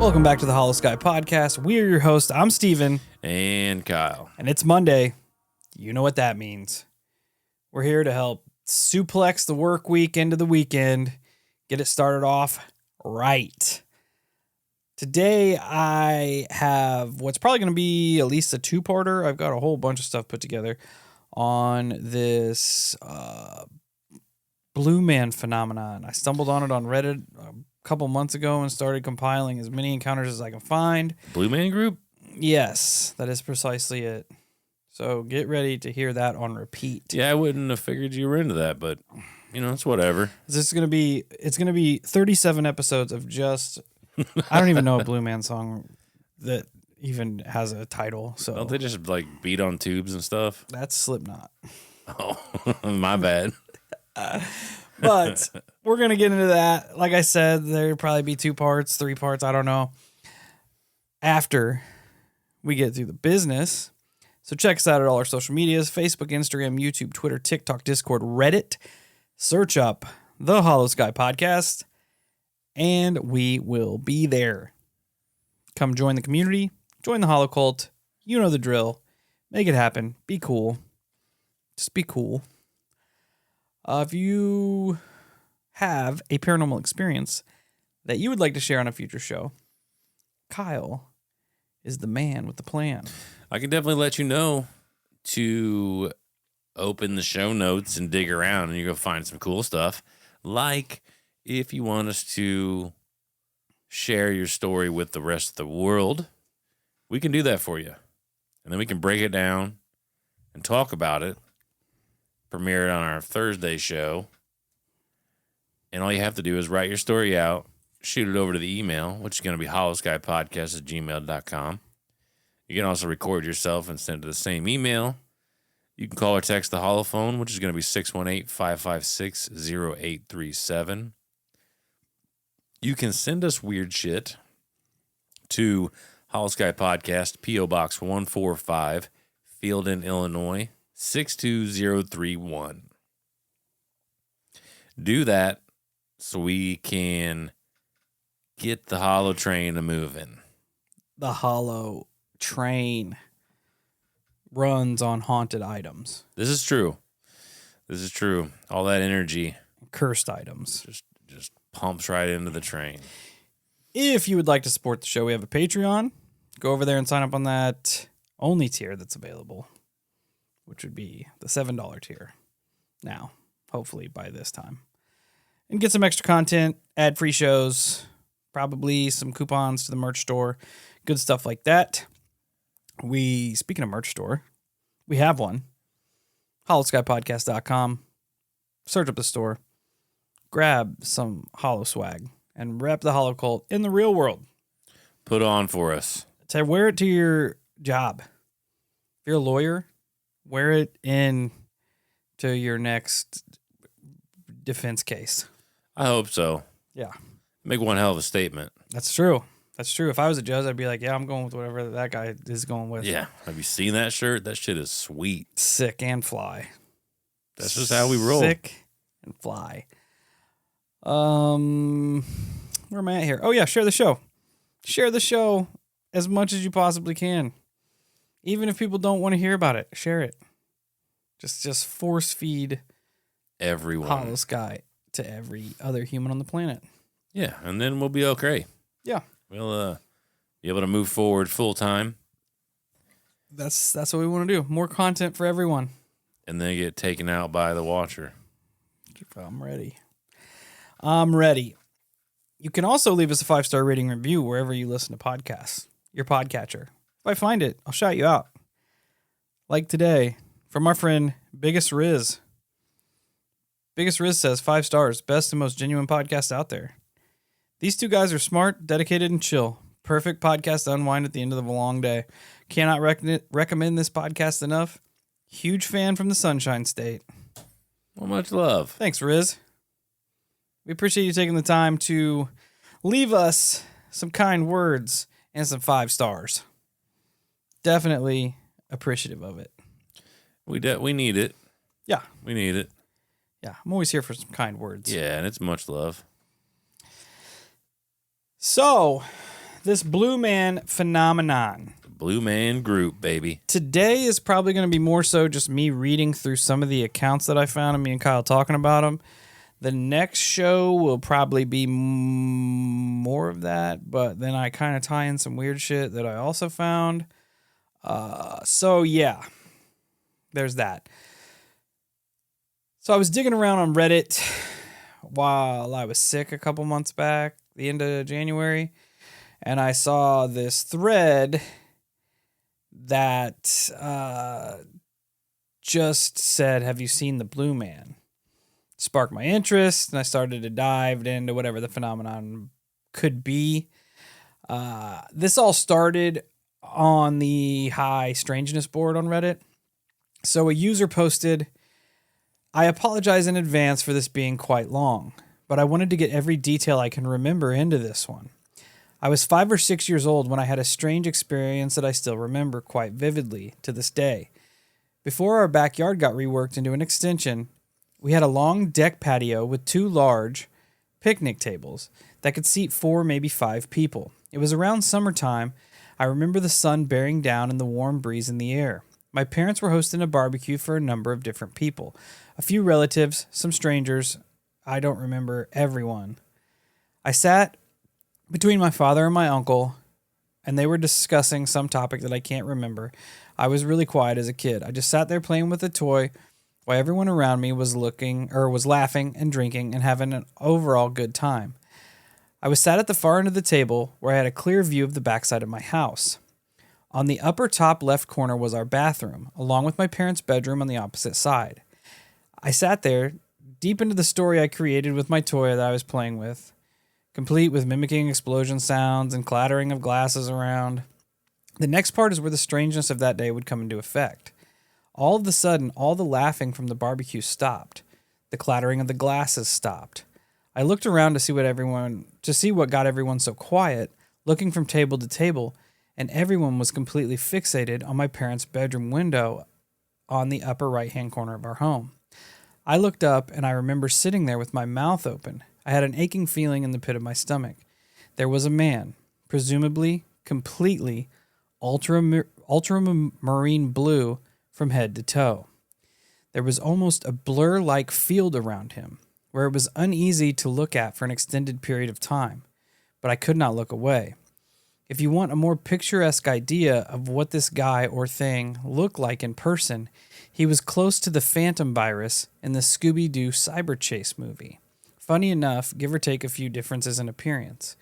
Welcome back to the Holosky podcast. We are your hosts. I'm Steven. And Kyle. And it's Monday. You know what that means. We're here to help suplex the work week into the weekend, get it started off right. Today, I have what's probably going to be at least a two-parter. I've got a whole bunch of stuff put together on this Blue Man phenomenon. I stumbled on it on Reddit a couple months ago and started compiling as many encounters as I can find. Blue Man Group? Yes, that is precisely it. So get ready to hear that on repeat. Yeah, I wouldn't have figured you were into that, but you know, it's whatever. It's gonna be 37 episodes of just I don't even know a Blue Man song that even has a title. So Don't they just like beat on tubes and stuff? that's Slipknot. Oh, my bad. But we're going to get into that. Like I said, there'll probably be 2 parts, 3 parts, I don't know, after we get through the business. So check us out at all our social medias, Facebook, Instagram, YouTube, Twitter, TikTok, Discord, Reddit. Search up the Holosky Podcast, and we will be there. Come join the community, join the Holocult. You know the drill. Make it happen. Be cool. Just be cool. If you have a paranormal experience that you would like to share on a future show, Kyle is the man with the plan. I can definitely let you know to open the show notes and dig around, and you're going to find some cool stuff. Like if you want us to share your story with the rest of the world, we can do that for you. And then we can break it down and talk about it. Premiere it on our Thursday show. And all you have to do is write your story out, shoot it over to the email, which is going to be holoskypodcast@gmail.com. You can also record yourself and send it to the same email. You can call or text the holophone, which is going to be 618-556-0837. You can send us weird shit to Holosky Podcast, P.O. Box 145, Fielden, Illinois, 62031. Do that so we can get the holo train a moving. The Holo train runs on haunted items. This is true. This is true. All that energy, Cursed items. just pumps right into the train. If you would like to support the show, we have a Patreon. Go over there and sign up on that only tier that's available, which would be the $7 tier now, hopefully by this time. And get some extra content, ad-free shows, probably some coupons to the merch store, good stuff like that. Speaking of merch store, we have one, holoskypodcast.com. Search up the store, grab some holo swag, and rep the Holocult in the real world. Put on for us. Wear it to your job. If you're a lawyer, wear it in to your next defense case. I hope so. Yeah. Make one hell of a statement. That's true. That's true. If I was a judge, I'd be like, yeah, I'm going with whatever that guy is going with. Yeah. Have you seen that shirt? That shit is sweet. Sick and fly. That's just how we roll. Sick and fly. Where am I at here? Oh, yeah. Share the show. Share the show as much as you possibly can. Even if people don't want to hear about it, share it. Just force feed Everyone. Holosky to every other human on the planet. Yeah, and then we'll be okay. Yeah. We'll be able to move forward full time. That's what we want to do. More content for everyone. And then get taken out by the watcher. I'm ready. I'm ready. You can also leave us a 5-star rating review wherever you listen to podcasts. Your podcatcher. If I find it, I'll shout you out. Like today, from our friend Biggest Riz. Biggest Riz says 5 stars, best and most genuine podcast out there. These 2 guys are smart, dedicated, and chill. Perfect podcast to unwind at the end of a long day. Cannot recommend this podcast enough. Huge fan from the Sunshine State. Well, much love. Thanks, Riz. We appreciate you taking the time to leave us some kind words and some 5 stars. Definitely appreciative of it. We need it. Yeah. We need it. Yeah, I'm always here for some kind words. Yeah, and it's much love. So, this blue man phenomenon. Blue Man Group, baby. Today is probably going to be more so just me reading through some of the accounts that I found and me and Kyle talking about them. The next show will probably be more of that, but then I kind of tie in some weird shit that I also found. So yeah, there's that. So I was digging around on Reddit while I was sick a couple months back, the end of January, and I saw this thread that just said, "Have you seen the Blue Man?" Sparked my interest, and I started to dive into whatever the phenomenon could be. This all started on the high strangeness board on Reddit. So a user posted, "I apologize in advance for this being quite long, but I wanted to get every detail I can remember into this one. I was 5 or 6 years old when I had a strange experience that I still remember quite vividly to this day. Before our backyard got reworked into an extension, we had a long deck patio with 2 large picnic tables that could seat 4, maybe 5 people. It was around summertime. I remember the sun bearing down and the warm breeze in the air. My parents were hosting a barbecue for a number of different people. A few relatives, some strangers. I don't remember everyone. I sat between my father and my uncle, and they were discussing some topic that I can't remember. I was really quiet as a kid. I just sat there playing with a toy while everyone around me was laughing and drinking and having an overall good time. I was sat at the far end of the table where I had a clear view of the backside of my house. On the upper top left corner was our bathroom, along with my parents' bedroom on the opposite side. I sat there, deep into the story I created with my toy that I was playing with, complete with mimicking explosion sounds and clattering of glasses around. The next part is where the strangeness of that day would come into effect. All of a sudden, all the laughing from the barbecue stopped. The clattering of the glasses stopped. I looked around to see what got everyone so quiet, looking from table to table, and everyone was completely fixated on my parents' bedroom window on the upper right-hand corner of our home. I looked up, and I remember sitting there with my mouth open. I had an aching feeling in the pit of my stomach. There was a man, presumably completely ultramarine blue from head to toe. There was almost a blur-like field around him, where it was uneasy to look at for an extended period of time, but I could not look away. If you want a more picturesque idea of what this guy or thing looked like in person, he was close to the Phantom virus in the Scooby-Doo Cyber Chase movie. Funny enough, give or take a few differences in appearance.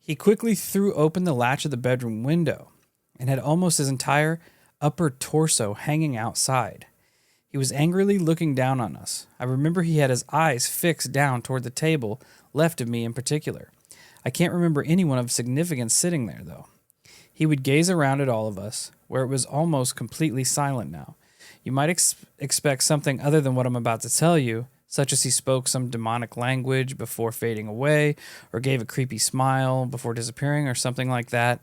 He quickly threw open the latch of the bedroom window and had almost his entire upper torso hanging outside. He was angrily looking down on us. I remember he had his eyes fixed down toward the table left of me in particular. I can't remember anyone of significance sitting there, though. He would gaze around at all of us, where it was almost completely silent now. You might expect something other than what I'm about to tell you, such as he spoke some demonic language before fading away, or gave a creepy smile before disappearing, or something like that.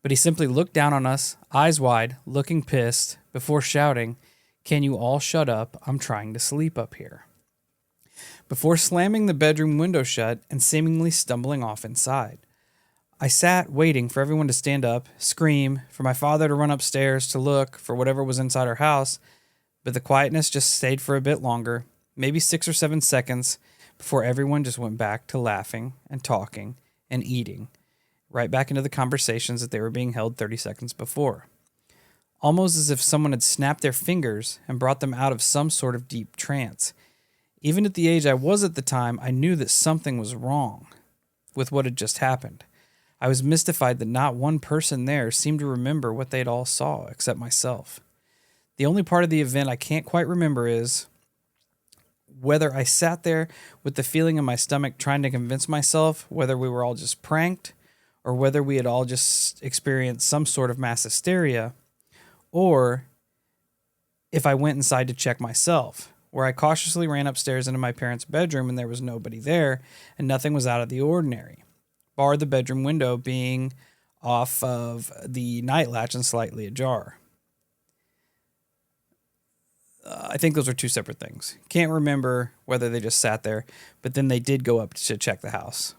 But he simply looked down on us, eyes wide, looking pissed, before shouting, "Can you all shut up? I'm trying to sleep up here," before slamming the bedroom window shut and seemingly stumbling off inside. I sat waiting for everyone to stand up, scream, for my father to run upstairs to look for whatever was inside our house, but the quietness just stayed for a bit longer, maybe 6 or 7 seconds, before everyone just went back to laughing and talking and eating, right back into the conversations that they were being held 30 seconds before. Almost as if someone had snapped their fingers and brought them out of some sort of deep trance. Even at the age I was at the time, I knew that something was wrong with what had just happened. I was mystified that not one person there seemed to remember what they'd all saw, except myself. The only part of the event I can't quite remember is whether I sat there with the feeling in my stomach trying to convince myself whether we were all just pranked, or whether we had all just experienced some sort of mass hysteria, or if I went inside to check myself, where I cautiously ran upstairs into my parents' bedroom and there was nobody there and nothing was out of the ordinary, bar the bedroom window being off of the night latch and slightly ajar. I think those are 2 separate things. Can't remember whether they just sat there, but then they did go up to check the house.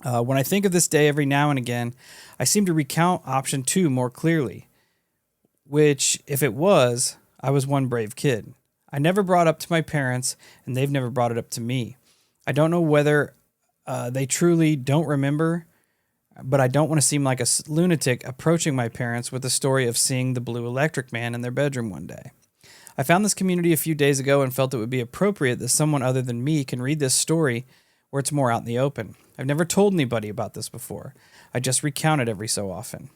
When I think of this day every now and again, I seem to recount option 2 more clearly, which, if it was, I was one brave kid. I never brought up to my parents, and they've never brought it up to me. I don't know whether they truly don't remember, but I don't want to seem like a lunatic approaching my parents with the story of seeing the blue electric man in their bedroom one day. I found this community a few days ago and felt it would be appropriate that someone other than me can read this story where it's more out in the open. I've never told anybody about this before. I just recount it every so often.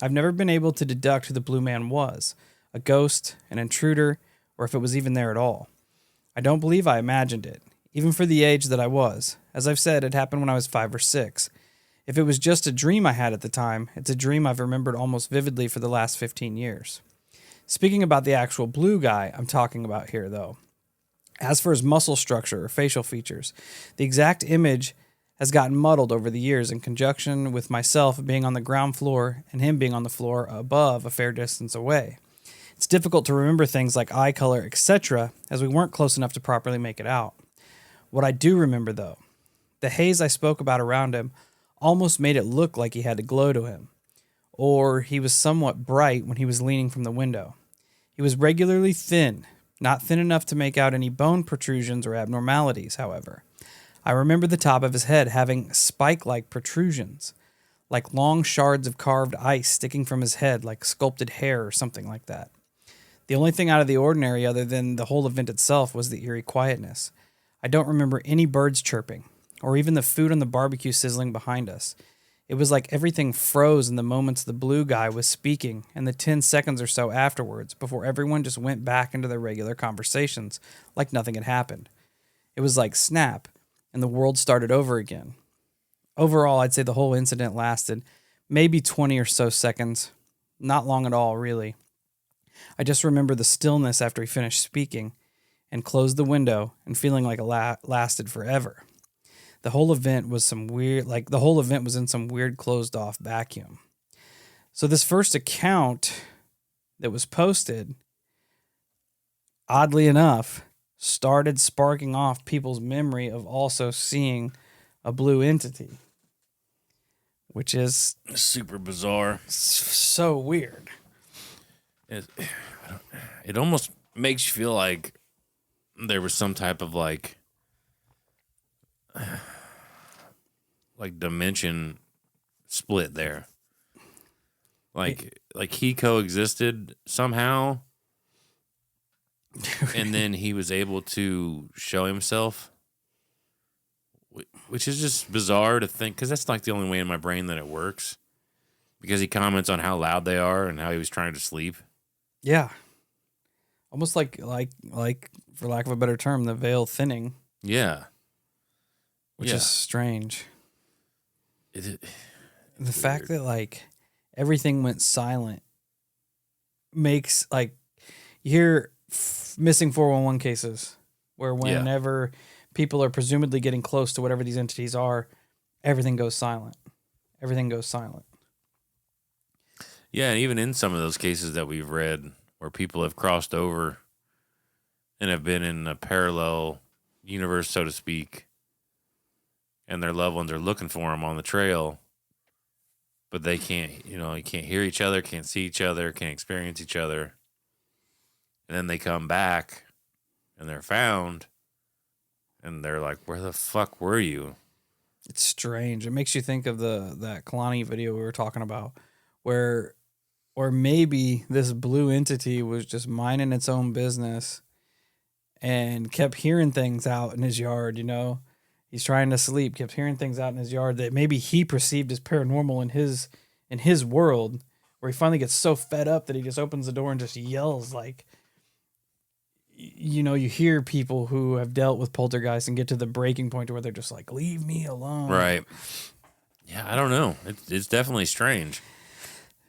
I've never been able to deduct who the blue man was, a ghost, an intruder, or if it was even there at all. I don't believe I imagined it, even for the age that I was. As I've said, it happened when I was 5 or 6. If it was just a dream I had at the time, it's a dream I've remembered almost vividly for the last 15 years. Speaking about the actual blue guy I'm talking about here, though, as for his muscle structure or facial features, the exact image has gotten muddled over the years in conjunction with myself being on the ground floor and him being on the floor above a fair distance away. It's difficult to remember things like eye color, etc., as we weren't close enough to properly make it out. What I do remember, though, the haze I spoke about around him almost made it look like he had a glow to him, or he was somewhat bright when he was leaning from the window. He was regularly thin, not thin enough to make out any bone protrusions or abnormalities, however. I remember the top of his head having spike-like protrusions, like long shards of carved ice sticking from his head like sculpted hair or something like that. The only thing out of the ordinary other than the whole event itself was the eerie quietness. I don't remember any birds chirping, or even the food on the barbecue sizzling behind us. It was like everything froze in the moments the blue guy was speaking and the 10 seconds or so afterwards before everyone just went back into their regular conversations like nothing had happened. It was like snap, and the world started over again. Overall, I'd say the whole incident lasted maybe 20 or so seconds. Not long at all, really. I just remember the stillness after he finished speaking and closed the window and feeling like it lasted forever. The whole event was in some weird closed off vacuum. So this first account that was posted, oddly enough, started sparking off people's memory of also seeing a blue entity, which is super bizarre. So weird. It almost makes you feel like there was some type of like dimension split there. Like he coexisted somehow, and then he was able to show himself, which is just bizarre to think, because that's like the only way in my brain that it works, because he comments on how loud they are and how he was trying to sleep. Yeah. Almost like for lack of a better term, the veil thinning. Yeah. Which is strange. The fact that like everything went silent makes like you hear missing 411 cases where whenever people are presumably getting close to whatever these entities are, everything goes silent. Everything goes silent. Yeah, and even in some of those cases that we've read where people have crossed over and have been in a parallel universe, so to speak, and their loved ones are looking for them on the trail, but they can't, you can't hear each other, can't see each other, can't experience each other. And then they come back and they're found and they're like, where the fuck were you? It's strange. It makes you think of that Kalani video we were talking about where or maybe this blue entity was just minding its own business and kept hearing things out in his yard, He's trying to sleep, kept hearing things out in his yard that maybe he perceived as paranormal in his world, where he finally gets so fed up that he just opens the door and just yells like, you hear people who have dealt with poltergeists and get to the breaking point where they're just like, leave me alone. Right. Yeah, I don't know. It's definitely strange.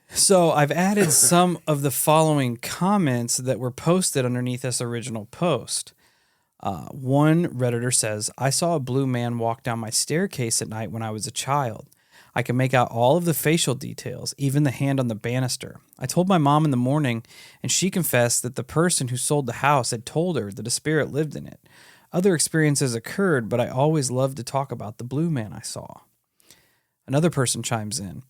So I've added some of the following comments that were posted underneath this original post. One Redditor says, I saw a blue man walk down my staircase at night when I was a child. I can make out all of the facial details, even the hand on the banister. I told my mom in the morning, and she confessed that the person who sold the house had told her that a spirit lived in it. Other experiences occurred, but I always loved to talk about the blue man I saw. Another person chimes in.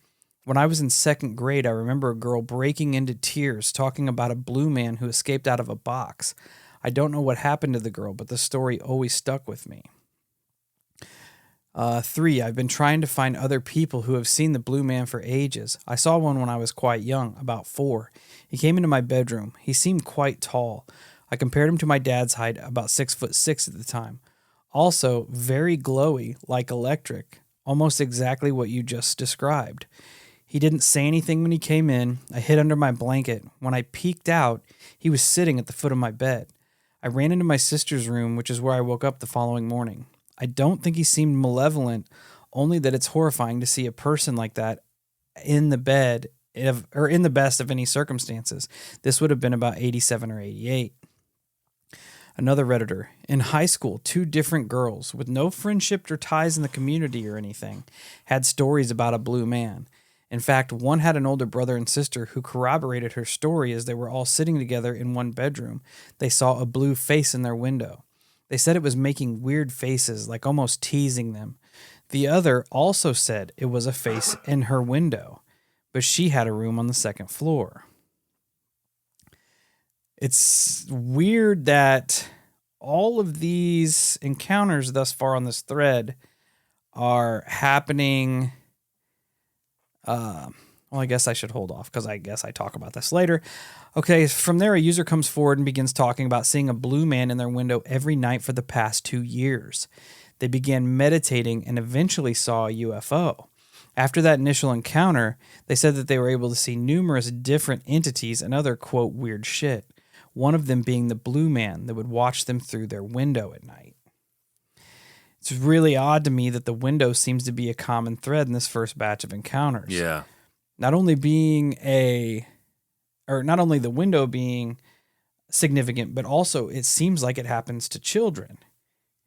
When I was in second grade, I remember a girl breaking into tears talking about a blue man who escaped out of a box. I don't know what happened to the girl, but the story always stuck with me. 3, I've been trying to find other people who have seen the blue man for ages. I saw one when I was quite young, about 4. He came into my bedroom. He seemed quite tall. I compared him to my dad's height, about 6'6" at the time. Also, very glowy, like electric, almost exactly what you just described. He didn't say anything when he came in. I hid under my blanket. When I peeked out, he was sitting at the foot of my bed. I ran into my sister's room, which is where I woke up the following morning. I don't think he seemed malevolent, only that it's horrifying to see a person like that in the bed, or in the best of any circumstances. This would have been about 87 or 88. Another Redditor. In high school, 2 different girls, with no friendship or ties in the community or anything, had stories about a blue man. In fact, one had an older brother and sister who corroborated her story as they were all sitting together in one bedroom. They saw a blue face in their window. They said it was making weird faces, like almost teasing them. The other also said it was a face in her window, but she had a room on the second floor. It's weird that all of these encounters thus far on this thread are happening. Well, I guess I should hold off because I guess I talk about this later. Okay, from there, a user comes forward and begins talking about seeing a blue man in their window every night for the past 2 years. They began meditating and eventually saw a UFO. After that initial encounter, they said that they were able to see numerous different entities and other, quote, weird shit. One of them being the blue man that would watch them through their window at night. It's really odd to me that the window seems to be a common thread in this first batch of encounters. Yeah. Not only the window being significant, but also it seems like it happens to children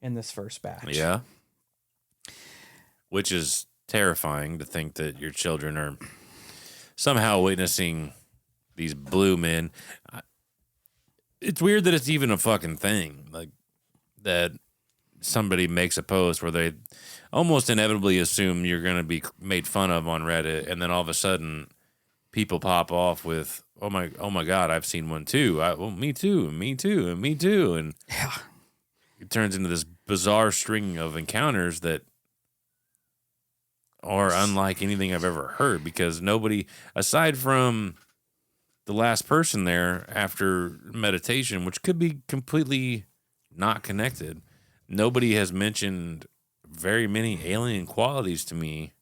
in this first batch. Yeah. Which is terrifying to think that your children are somehow witnessing these blue men. It's weird that it's even a fucking thing. Like, that somebody makes a post where they almost inevitably assume you're going to be made fun of on Reddit, and then all of a sudden people pop off with, oh my God, I've seen one too. Me too, and me too, and me too. And yeah, it turns into this bizarre string of encounters that are unlike anything I've ever heard, because nobody, aside from the last person there after meditation, which could be completely not connected, nobody has mentioned very many alien qualities to me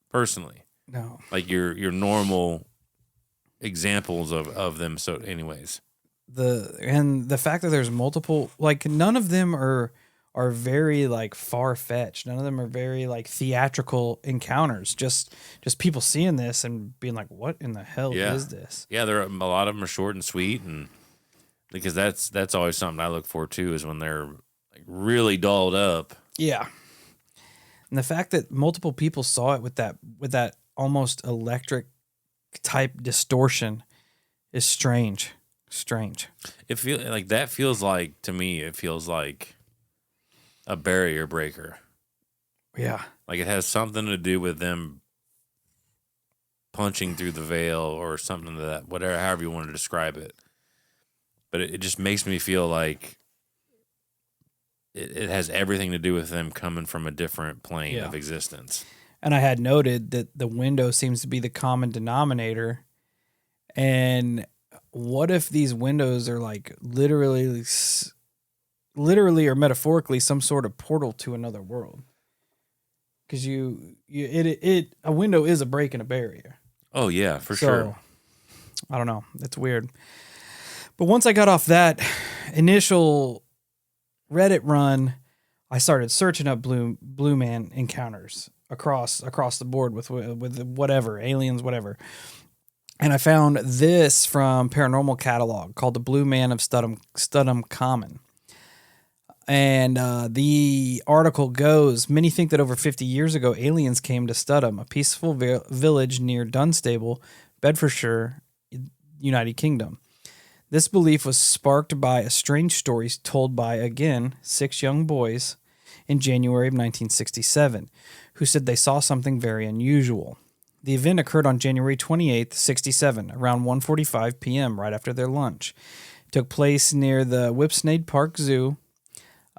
personally. No. Like your normal examples of them. So anyways. The fact that there's multiple, like, none of them are very like far-fetched. None of them are very like theatrical encounters. Just people seeing this and being like, what in the hell is this? Yeah, a lot of them are short and sweet, and because that's always something I look for too, is when they're like really dolled up. Yeah. And the fact that multiple people saw it with that almost electric type distortion is strange. It feels like to me, it feels like a barrier breaker. Yeah. Like it has something to do with them punching through the veil or something to that, whatever, however you want to describe it. But it just makes me feel like it has everything to do with them coming from a different plane of existence. And I had noted that the window seems to be the common denominator. And what if these windows are like literally or metaphorically some sort of portal to another world? Because a window is a break in a barrier. Oh yeah, for sure. I don't know. It's weird. But once I got off that initial Reddit run, I started searching up blue man encounters across the board with whatever, aliens, whatever. And I found this from Paranormal Catalog called The Blue Man of Studham Common. And the article goes, many think that over 50 years ago, aliens came to Studham, a peaceful village near Dunstable, Bedfordshire, United Kingdom. This belief was sparked by a strange story told by, again, 6 young boys in January of 1967, who said they saw something very unusual. The event occurred on January 28th, 67, around 1:45 p.m., right after their lunch. It took place near the Whipsnade Park Zoo.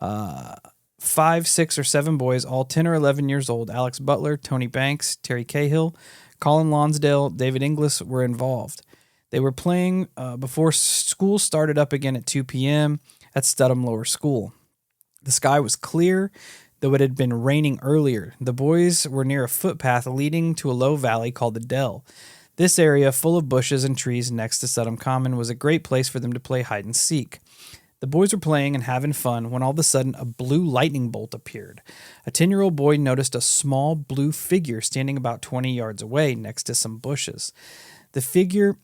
5, 6, or 7 boys, all 10 or 11 years old, Alex Butler, Tony Banks, Terry Cahill, Colin Lonsdale, David Inglis, were involved. They were playing before school started up again at 2 p.m. at Studham Lower School. The sky was clear, though it had been raining earlier. The boys were near a footpath leading to a low valley called the Dell. This area, full of bushes and trees next to Studham Common, was a great place for them to play hide and seek. The boys were playing and having fun when all of a sudden a blue lightning bolt appeared. A 10-year-old boy noticed a small blue figure standing about 20 yards away next to some bushes. The figure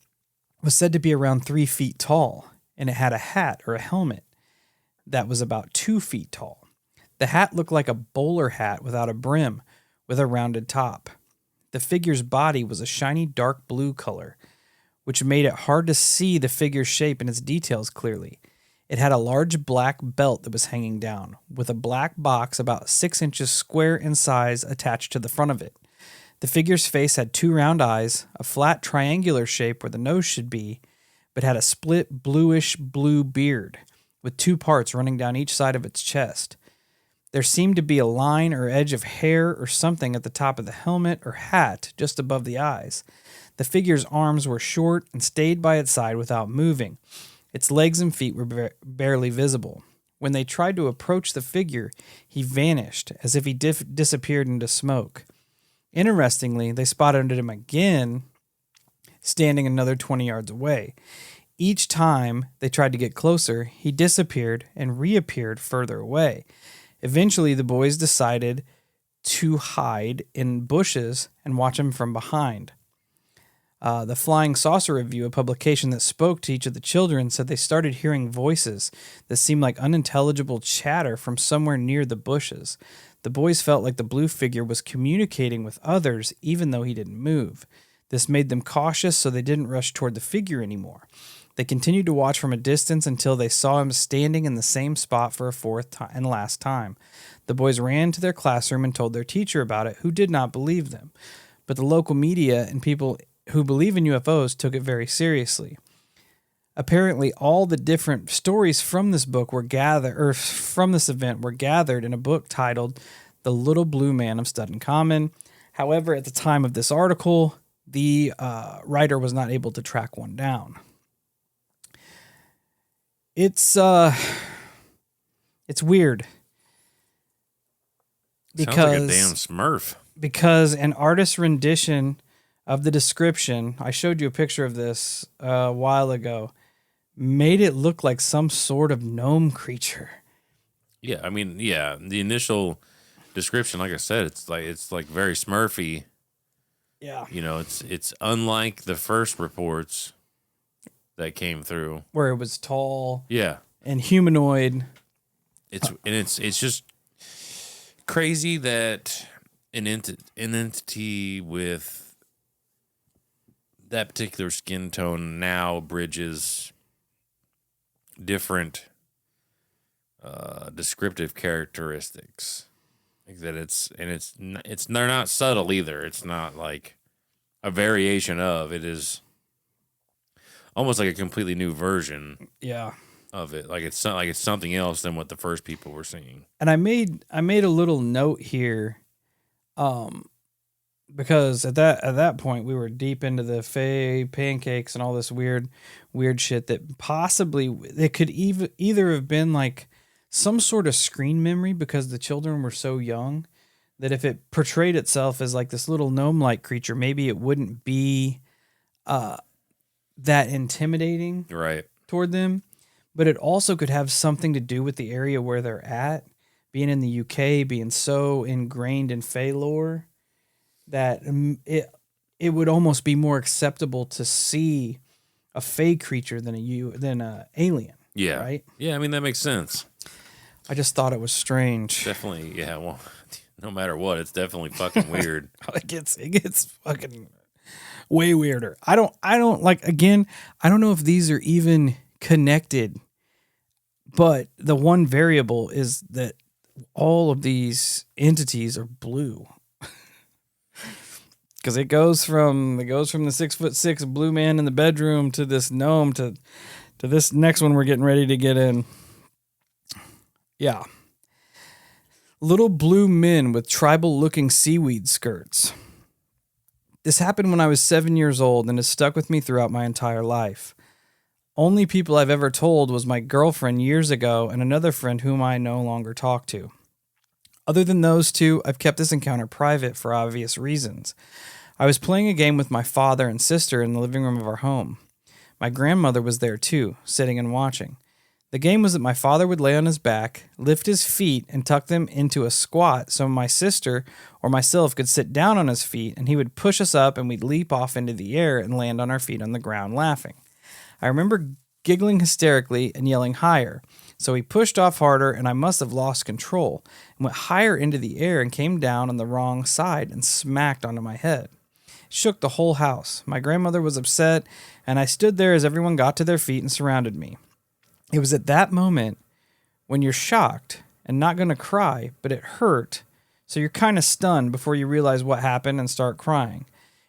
was said to be around 3 feet tall, and it had a hat or a helmet that was about 2 feet tall. The hat looked like a bowler hat without a brim, with a rounded top. The figure's body was a shiny dark blue color, which made it hard to see the figure's shape and its details clearly. It had a large black belt that was hanging down, with a black box about 6 inches square in size attached to the front of it. The figure's face had 2 round eyes, a flat triangular shape where the nose should be, but had a split bluish blue beard, with 2 parts running down each side of its chest. There seemed to be a line or edge of hair or something at the top of the helmet or hat just above the eyes. The figure's arms were short and stayed by its side without moving. Its legs and feet were barely visible. When they tried to approach the figure, he vanished, as if he disappeared into smoke. Interestingly, they spotted him again, standing another 20 yards away. Each time they tried to get closer, he disappeared and reappeared further away. Eventually, the boys decided to hide in bushes and watch him from behind. The Flying Saucer Review, a publication that spoke to each of the children, said they started hearing voices that seemed like unintelligible chatter from somewhere near the bushes. The boys felt like the blue figure was communicating with others even though he didn't move. This made them cautious, so they didn't rush toward the figure anymore. They continued to watch from a distance until they saw him standing in the same spot for a 4th and last time. The boys ran to their classroom and told their teacher about it, who did not believe them. But the local media and people who believe in UFOs took it very seriously. Apparently, all the different stories from this book were from this event were gathered in a book titled "The Little Blue Man of Studham Common." However, at the time of this article, the writer was not able to track one down. It's weird Sounds like a damn Smurf. Because an artist's rendition of the description, I showed you a picture of this a while ago, made it look like some sort of gnome creature. Yeah, I mean, yeah, the initial description, like I said, it's like very Smurfy. Yeah. You know, it's unlike the first reports that came through, where it was tall, yeah, and humanoid. It's just crazy that an entity with that particular skin tone now bridges different descriptive characteristics. Like that they're not subtle either. It's not like a variation of. It is almost like a completely new version. Yeah. Of it, like it's something else than what the first people were seeing. And I made a little note here, because at that point we were deep into the Fae pancakes and all this weird shit that possibly it could either have been like some sort of screen memory because the children were so young that if it portrayed itself as like this little gnome-like creature, maybe it wouldn't be that intimidating toward them. But it also could have something to do with the area where they're at, being in the UK, being so ingrained in Fae lore that it would almost be more acceptable to see a Fae creature than a alien. Yeah. Right? Yeah, I mean, that makes sense. I just thought it was strange. Definitely, yeah. Well, no matter what, it's definitely fucking weird. It gets fucking way weirder. I don't like, again, I don't know if these are even connected. But the one variable is that all of these entities are blue. Because it goes from the 6'6" blue man in the bedroom to this gnome to this next one we're getting ready to get in. Yeah. Little blue men with tribal-looking seaweed skirts. This happened when I was 7 years old and has stuck with me throughout my entire life. Only people I've ever told was my girlfriend years ago and another friend whom I no longer talk to. Other than those two, I've kept this encounter private for obvious reasons. I was playing a game with my father and sister in the living room of our home. My grandmother was there too, sitting and watching. The game was that my father would lay on his back, lift his feet, and tuck them into a squat so my sister or myself could sit down on his feet, and he would push us up and we'd leap off into the air and land on our feet on the ground laughing. I remember giggling hysterically and yelling higher, so he pushed off harder and I must have lost control and went higher into the air and came down on the wrong side and smacked onto my head. It shook the whole house. My grandmother was upset, and I stood there as everyone got to their feet and surrounded me. It was at that moment when you're shocked and not going to cry, but it hurt, so you're kind of stunned before you realize what happened and start crying.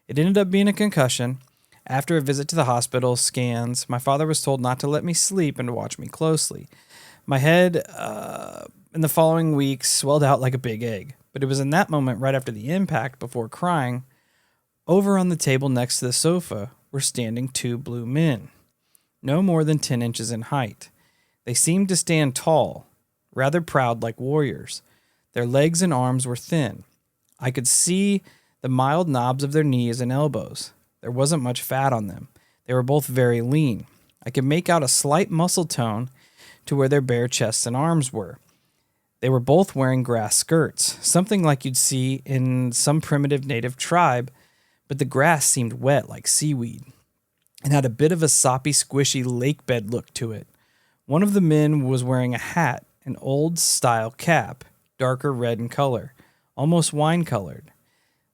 It ended up being a concussion. After a visit to the hospital, scans, my father was told not to let me sleep and to watch me closely. My head in the following weeks swelled out like a big egg, but it was in that moment right after the impact, before crying, over on the table next to the sofa were standing two blue men, no more than 10 inches in height. They seemed to stand tall, rather proud like warriors. Their legs and arms were thin. I could see the mild knobs of their knees and elbows. There wasn't much fat on them. They were both very lean. I could make out a slight muscle tone to where their bare chests and arms were. They were both wearing grass skirts, something like you'd see in some primitive native tribe, but the grass seemed wet like seaweed and had a bit of a soppy, squishy lake bed look to it. One of the men was wearing a hat, an old-style cap, darker red in color, almost wine-colored.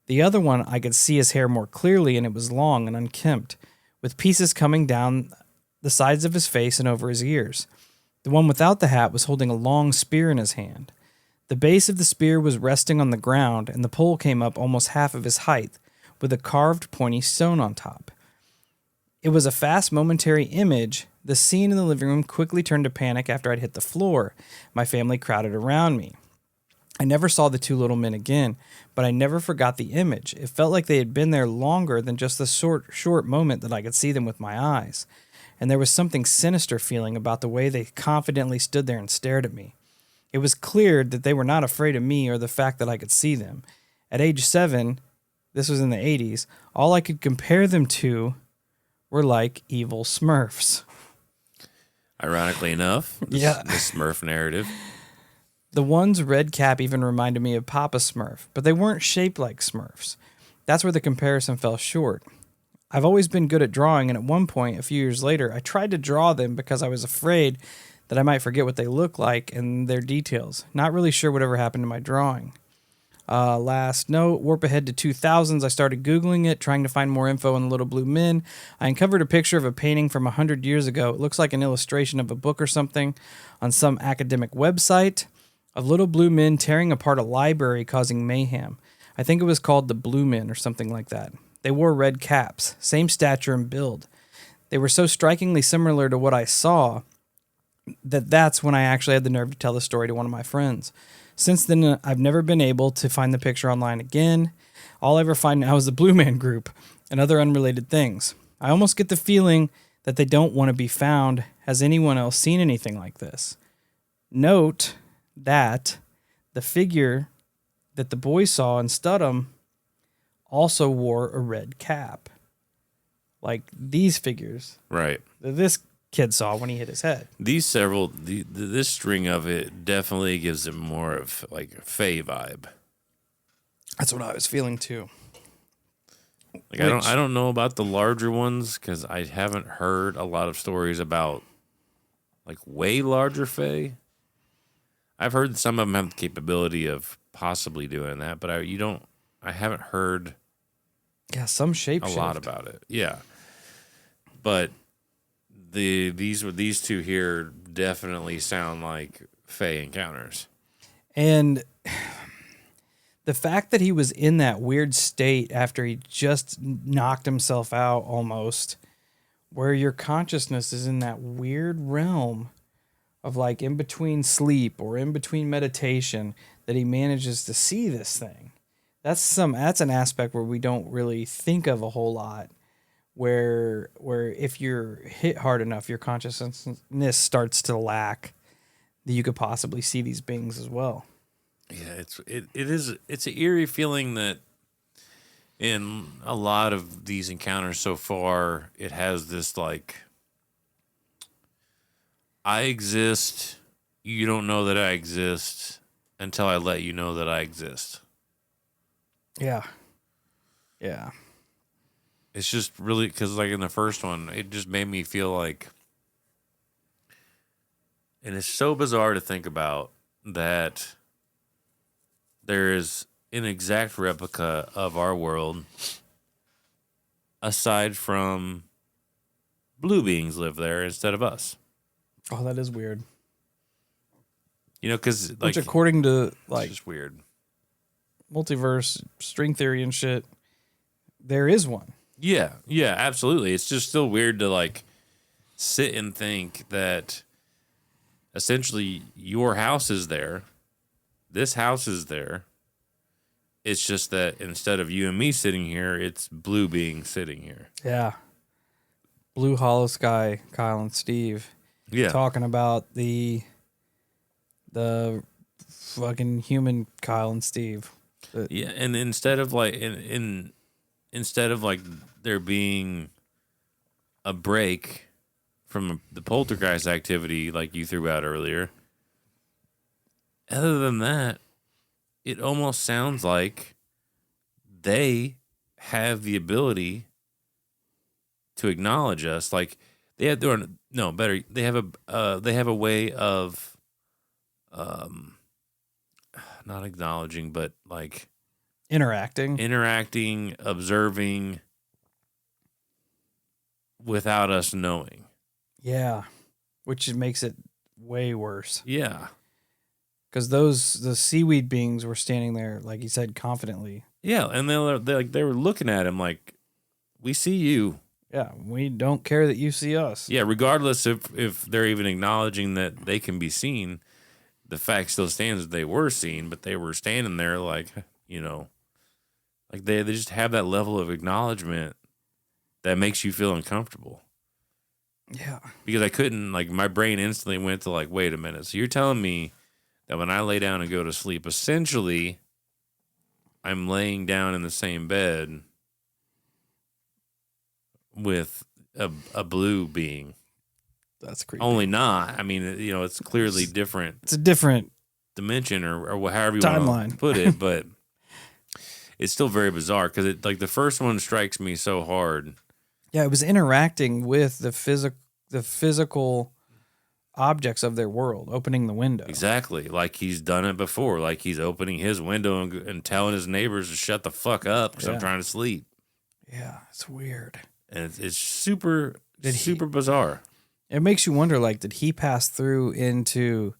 The other one, I could see his hair more clearly, and it was long and unkempt, with pieces coming down the sides of his face and over his ears. The one without the hat was holding a long spear in his hand. The base of the spear was resting on the ground, and the pole came up almost half of his height, with a carved pointy stone on top. It was a fast, momentary image. The scene in the living room quickly turned to panic after I'd hit the floor. My family crowded around me. I never saw the two little men again, but I never forgot the image. It felt like they had been there longer than just the short moment that I could see them with my eyes. And there was something sinister feeling about the way they confidently stood there and stared at me. It was clear that they were not afraid of me or the fact that I could see them. At age 7, this was in the 80s, all I could compare them to were like evil Smurfs. Ironically enough, the Smurf narrative. The one's red cap even reminded me of Papa Smurf, but they weren't shaped like Smurfs. That's where the comparison fell short. I've always been good at drawing, and at one point, a few years later, I tried to draw them because I was afraid that I might forget what they look like and their details. Not really sure whatever happened to my drawing. Last note, warp ahead to 2000s. I started Googling it, trying to find more info on the little blue men. I uncovered a picture of a painting from 100 years ago. It looks like an illustration of a book or something on some academic website of little blue men tearing apart a library, causing mayhem. I think it was called the Blue Men or something like that. They wore red caps, same stature and build. They were so strikingly similar to what I saw that's when I actually had the nerve to tell the story to one of my friends. Since then, I've never been able to find the picture online again. All I ever find now is the Blue Man Group and other unrelated things. I almost get the feeling that they don't want to be found. Has anyone else seen anything like this? Note that the figure that the boys saw in Studham also wore a red cap. Like these figures. Right. That this kid saw when he hit his head. This string of it definitely gives it more of like a Fae vibe. That's what I was feeling too. Like I don't know about the larger ones because I haven't heard a lot of stories about like way larger Fae. I've heard some of them have the capability of possibly doing that, but I haven't heard some shapeshift. A lot about it. Yeah. But these two here definitely sound like Fae encounters. And the fact that he was in that weird state after he just knocked himself out almost, where your consciousness is in that weird realm of like in between sleep or in between meditation, that he manages to see this thing. That's an aspect where we don't really think of a whole lot, where if you're hit hard enough, your consciousness starts to lack, that you could possibly see these beings as well. Yeah, it's an eerie feeling that in a lot of these encounters so far, it has this like, I exist, you don't know that I exist until I let you know that I exist. Yeah. Yeah. It's just really, because like in the first one, it just made me feel like, and it's so bizarre to think about that there is an exact replica of our world, aside from blue beings live there instead of us. Oh, that is weird. You know, because like, which according to like it's just weird multiverse string theory and shit, there is one. Yeah, absolutely. It's just still weird to like sit and think that essentially your house is there, this house is there. It's just that instead of you and me sitting here, it's blue being sitting here. Yeah. Blue Holosky, Kyle and Steve. Yeah. Talking about the fucking human Kyle and Steve. Yeah, and instead of like instead of like there being a break from the poltergeist activity like you threw out earlier, other than that, it almost sounds like they have the ability to acknowledge us. Like they have they have a way of not acknowledging, but like interacting, observing without us knowing. Yeah, which makes it way worse. Yeah, because the seaweed beings were standing there, like you said, confidently. Yeah, and they were looking at him like, we see you. Yeah, we don't care that you see us. Yeah, regardless if they're even acknowledging that they can be seen, the fact still stands that they were seen, but they were standing there like, you know, like they just have that level of acknowledgement that makes you feel uncomfortable. Yeah. Because I couldn't, like, my brain instantly went to like, wait a minute. So you're telling me that when I lay down and go to sleep, essentially I'm laying down in the same bed with a blue being. That's creepy. Only not. I mean, you know, it's clearly different. It's a different dimension or however you timeline want to put it, but it's still very bizarre because it like the first one strikes me so hard. Yeah, it was interacting with the physical objects of their world, opening the window. Exactly, like he's done it before. Like he's opening his window and telling his neighbors to shut the fuck up because I'm trying to sleep. Yeah, it's weird. And it's super bizarre. It makes you wonder, like, did he pass through into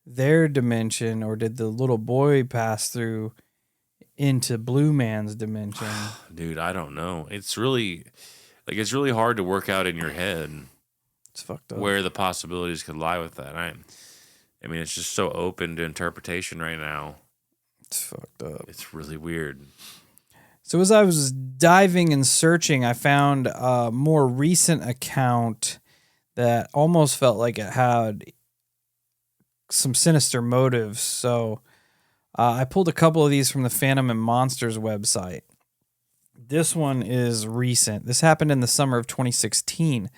their dimension, or did the little boy pass through into Blue Man's dimension? Dude, I don't know. It's really hard to work out in your head. It's fucked up. Where the possibilities could lie with that. I mean, it's just so open to interpretation right now. It's fucked up. It's really weird. So as I was diving and searching, I found a more recent account that almost felt like it had some sinister motives. So I pulled a couple of these from the Phantom and Monsters website. This one is recent. This happened in the summer of 2016.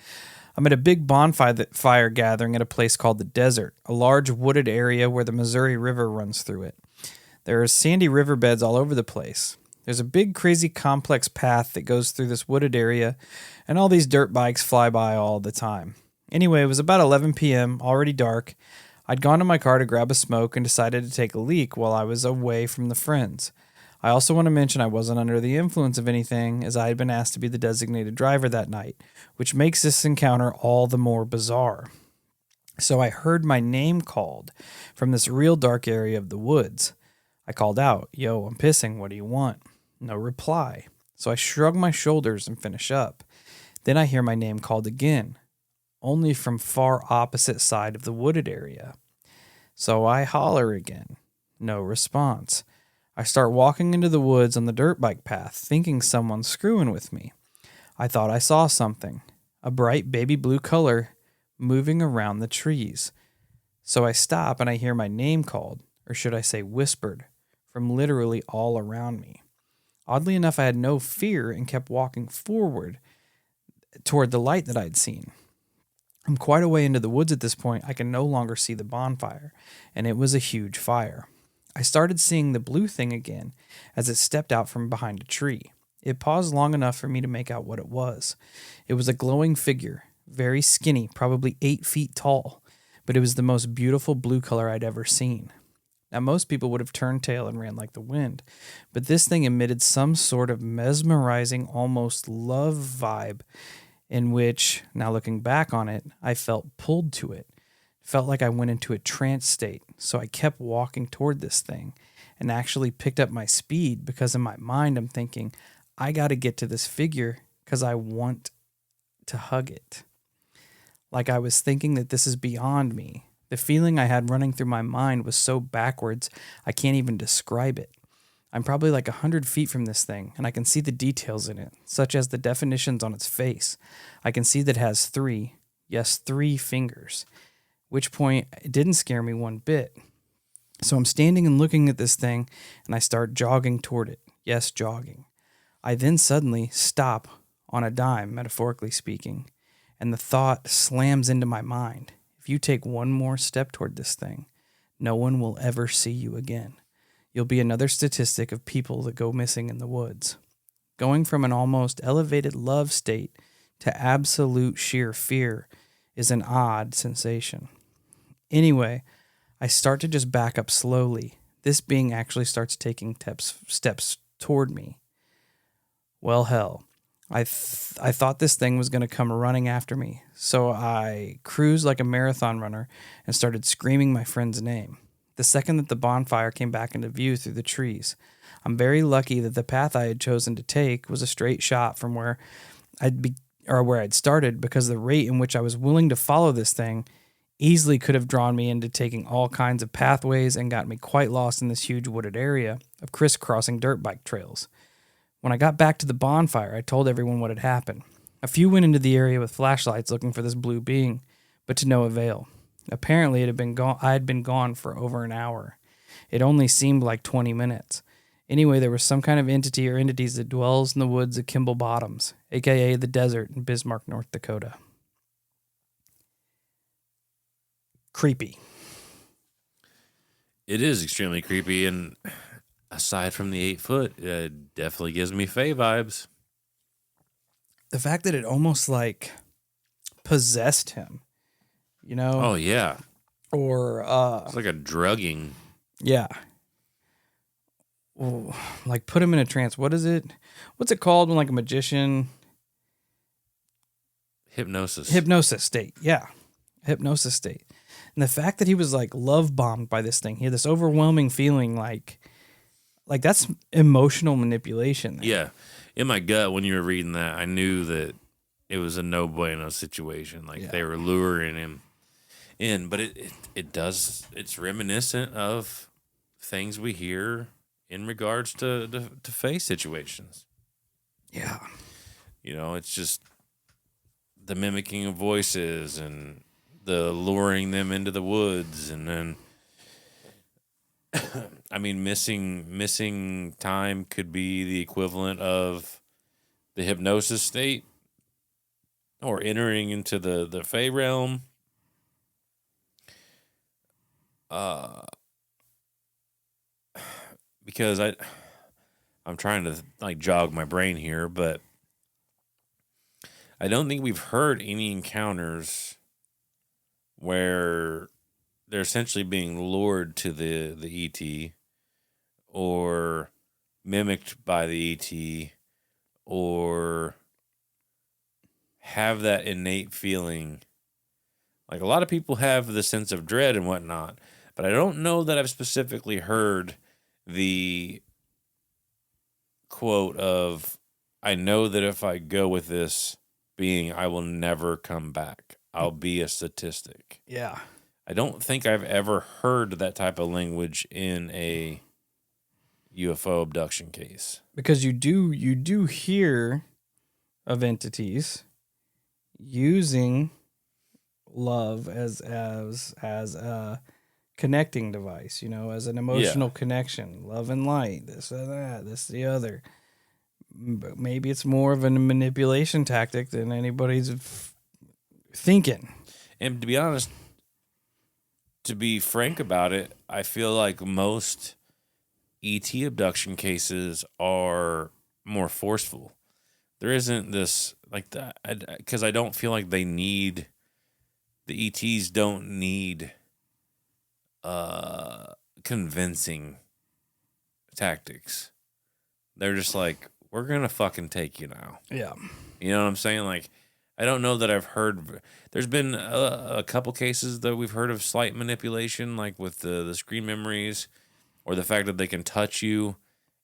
I'm at a big bonfire gathering at a place called the Desert, a large wooded area where the Missouri River runs through it. There are sandy riverbeds all over the place. There's a big, crazy, complex path that goes through this wooded area, and all these dirt bikes fly by all the time. Anyway, it was about 11 p.m., already dark. I'd gone to my car to grab a smoke and decided to take a leak while I was away from the friends. I also want to mention I wasn't under the influence of anything, as I had been asked to be the designated driver that night, which makes this encounter all the more bizarre. So I heard my name called from this real dark area of the woods. I called out, "Yo, I'm pissing. What do you want?" No reply. So I shrug my shoulders and finish up. Then I hear my name called again, only from far opposite side of the wooded area. So I holler again. No response. I start walking into the woods on the dirt bike path, thinking someone's screwing with me. I thought I saw something, a bright baby blue color moving around the trees. So I stop and I hear my name called, or should I say whispered, from literally all around me. Oddly enough, I had no fear and kept walking forward toward the light that I'd seen. I'm quite a way into the woods at this point. I can no longer see the bonfire, and it was a huge fire. I started seeing the blue thing again as it stepped out from behind a tree. It paused long enough for me to make out what it was. It was a glowing figure, very skinny, probably 8 feet tall, but it was the most beautiful blue color I'd ever seen. Now, most people would have turned tail and ran like the wind, but this thing emitted some sort of mesmerizing, almost love vibe in which, now looking back on it, I felt pulled to it. Felt like I went into a trance state, so I kept walking toward this thing and actually picked up my speed because in my mind I'm thinking, I got to get to this figure because I want to hug it. Like I was thinking that this is beyond me. The feeling I had running through my mind was so backwards, I can't even describe it. I'm probably like 100 feet from this thing, and I can see the details in it, such as the definitions on its face. I can see that it has 3 fingers, which point it didn't scare me one bit. So I'm standing and looking at this thing, and I start jogging toward it. Yes, jogging. I then suddenly stop on a dime, metaphorically speaking, and the thought slams into my mind. If you take one more step toward this thing, no one will ever see you again. You'll be another statistic of people that go missing in the woods. Going from an almost elevated love state to absolute sheer fear is an odd sensation. Anyway, I start to just back up slowly. This being actually starts taking steps toward me. Well, hell, I thought this thing was going to come running after me, so I cruised like a marathon runner and started screaming my friend's name. The second that the bonfire came back into view through the trees, I'm very lucky that the path I had chosen to take was a straight shot from where I'd started, because the rate in which I was willing to follow this thing easily could have drawn me into taking all kinds of pathways and got me quite lost in this huge wooded area of crisscrossing dirt bike trails. When I got back to the bonfire, I told everyone what had happened. A few went into the area with flashlights looking for this blue being, but to no avail. Apparently, I had been gone for over an hour. It only seemed like 20 minutes. Anyway, there was some kind of entity or entities that dwells in the woods of Kimball Bottoms, aka the desert in Bismarck, North Dakota. Creepy. It is extremely creepy, and aside from the 8 foot, it definitely gives me Fae vibes. The fact that it almost like possessed him, you know? Oh, yeah. Or, it's like a drugging. Yeah. Ooh, like put him in a trance. What is it? What's it called when like a magician? Hypnosis. Hypnosis state. Yeah. Hypnosis state. And the fact that he was like love bombed by this thing, he had this overwhelming feeling like that's emotional manipulation there. Yeah. In my gut, when you were reading that, I knew that it was a no bueno situation. Like they were luring him in, but it's reminiscent of things we hear in regards to face situations. Yeah. You know, it's just the mimicking of voices and the luring them into the woods, and then I mean, missing time could be the equivalent of the hypnosis state or entering into the Fey realm. Because I'm trying to like jog my brain here, but I don't think we've heard any encounters where they're essentially being lured to the ET or mimicked by the ET or have that innate feeling Like a lot of people have the sense of dread and whatnot, but I don't know that I've specifically heard the quote of, I know that if I go with this being, I will never come back. I'll be a statistic. Yeah. I don't think I've ever heard that type of language in a UFO abduction case. Because you do hear of entities using love as a connecting device, as an emotional connection, love and light, this or that, this the other. But maybe it's more of a manipulation tactic than anybody's thinking. And to be honest, to be frank about it, I feel like most ET abduction cases are more forceful. There isn't this like that, because I don't feel like the ETs don't need convincing tactics. They're just like, we're gonna fucking take you now. Yeah. You know what I'm saying? Like, I don't know that I've heard. There's been a couple cases that we've heard of slight manipulation, like with the screen memories, or the fact that they can touch you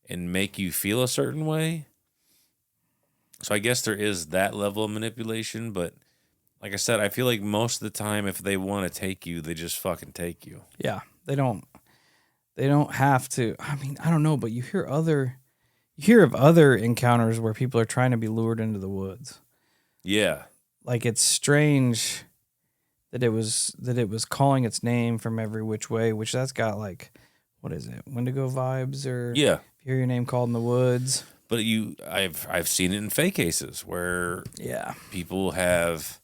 and make you feel a certain way. So I guess there is that level of manipulation, but like I said, I feel like most of the time, if they want to take you, they just fucking take you. Yeah, they don't have to. I mean, I don't know, but you hear of other encounters where people are trying to be lured into the woods. Yeah. Like, it's strange that it was calling its name from every which way, which that's got like, what is it, Wendigo vibes, or Yeah. hear your name called in the woods. But I've seen it in fake cases where people have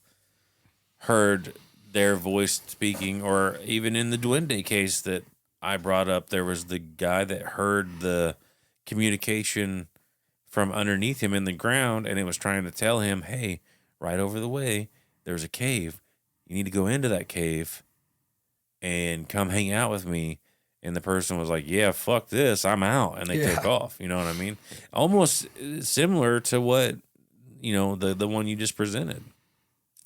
heard their voice speaking, or even in the Duende case that I brought up, there was the guy that heard the communication from underneath him in the ground, and it was trying to tell him, hey, right over the way, there's a cave. You need to go into that cave and come hang out with me. And the person was like, yeah, fuck this, I'm out. And they take off. You know what I mean? Almost similar to what, the one you just presented.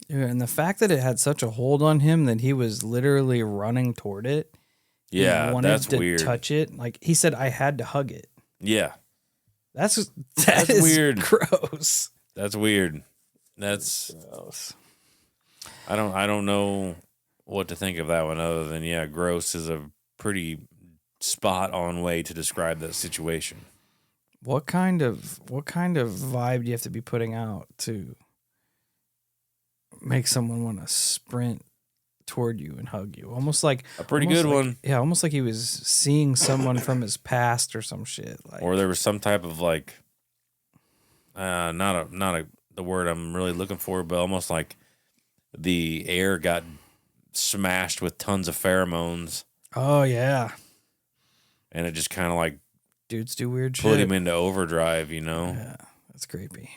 Yeah, and the fact that it had such a hold on him that he was literally running toward it. Yeah, wanted that's to weird. Touch it. Like, he said, I had to hug it. Yeah. That's weird. Gross. That's weird. That's gross. I don't know what to think of that one other than, gross is a pretty spot on way to describe that situation. What kind of vibe do you have to be putting out to make someone want to sprint toward you and hug you? Almost like a pretty good one. Yeah, almost like he was seeing someone from his past or some shit. Like, or there was some type of like, not the word I'm really looking for, but almost like the air got smashed with tons of pheromones. Oh yeah. And it just kind of like dudes do weird shit. Put him into overdrive, Yeah, that's creepy.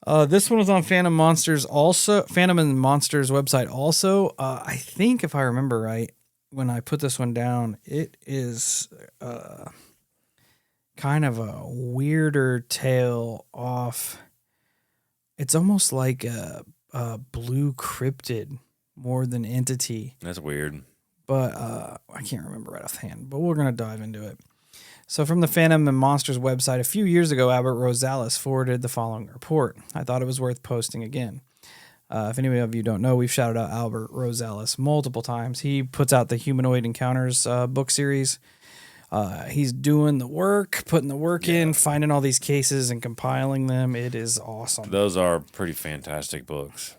This one was on Phantom Monsters also. Phantom and Monsters website also. I think if I remember right, when I put this one down, it is kind of a weirder tale off. It's almost like a blue cryptid more than entity. That's weird. But I can't remember right offhand, but we're going to dive into it. So from the Phantom and Monsters website, a few years ago, Albert Rosales forwarded the following report. I thought it was worth posting again. If any of you don't know, we've shouted out Albert Rosales multiple times. He puts out the Humanoid Encounters book series. He's doing the work, putting the work in, finding all these cases and compiling them. It is awesome. Those are pretty fantastic books.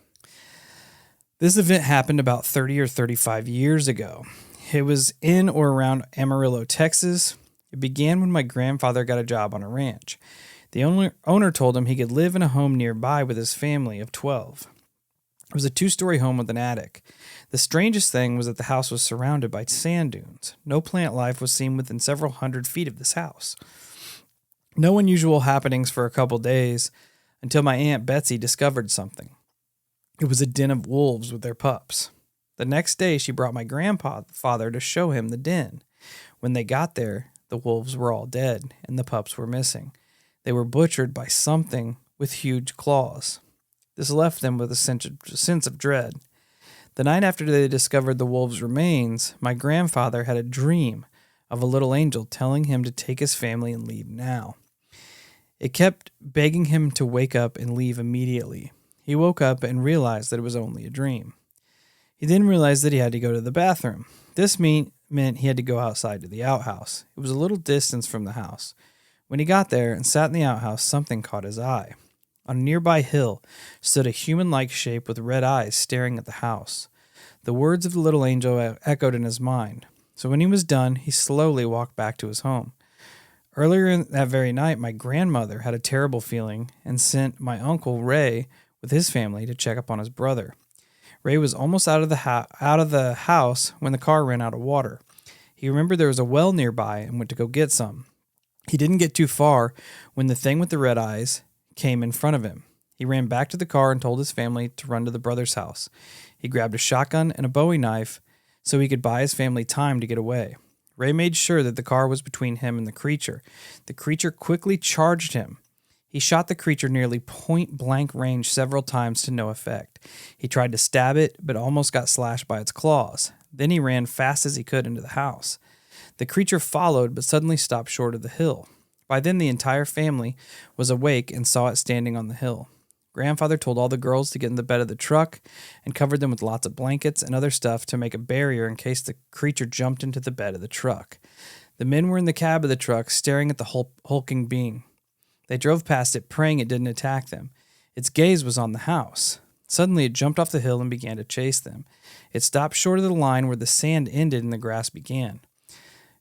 This event happened about 30 or 35 years ago. It was in or around Amarillo, Texas. It began when my grandfather got a job on a ranch. The owner told him he could live in a home nearby with his family of 12. It was a 2-story home with an attic. The strangest thing was that the house was surrounded by sand dunes. No plant life was seen within several hundred feet of this house. No unusual happenings for a couple days until my Aunt Betsy discovered something. It was a den of wolves with their pups. The next day, she brought my grandfather to show him the den. When they got there, the wolves were all dead, and the pups were missing. They were butchered by something with huge claws. This left them with a sense of dread. The night after they discovered the wolves' remains, my grandfather had a dream of a little angel telling him to take his family and leave now. It kept begging him to wake up and leave immediately. He woke up and realized that it was only a dream. He then realized that he had to go to the bathroom. This meant he had to go outside to the outhouse. It was a little distance from the house. When he got there and sat in the outhouse, something caught his eye. On a nearby hill stood a human-like shape with red eyes staring at the house. The words of the little angel echoed in his mind. So when he was done, he slowly walked back to his home. Earlier that very night, my grandmother had a terrible feeling and sent my uncle Ray with his family to check up on his brother. Ray was almost out of the house when the car ran out of water. He remembered there was a well nearby and went to go get some. He didn't get too far when the thing with the red eyes came in front of him. He ran back to the car and told his family to run to the brother's house. He grabbed a shotgun and a Bowie knife so he could buy his family time to get away. Ray made sure that the car was between him and the creature. The creature quickly charged him. He shot the creature nearly point-blank range several times to no effect. He tried to stab it, but almost got slashed by its claws. Then he ran fast as he could into the house. The creature followed, but suddenly stopped short of the hill. By then, the entire family was awake and saw it standing on the hill. Grandfather told all the girls to get in the bed of the truck and covered them with lots of blankets and other stuff to make a barrier in case the creature jumped into the bed of the truck. The men were in the cab of the truck, staring at the hulking being. They drove past it, praying it didn't attack them. Its gaze was on the house. Suddenly, it jumped off the hill and began to chase them. It stopped short of the line where the sand ended and the grass began.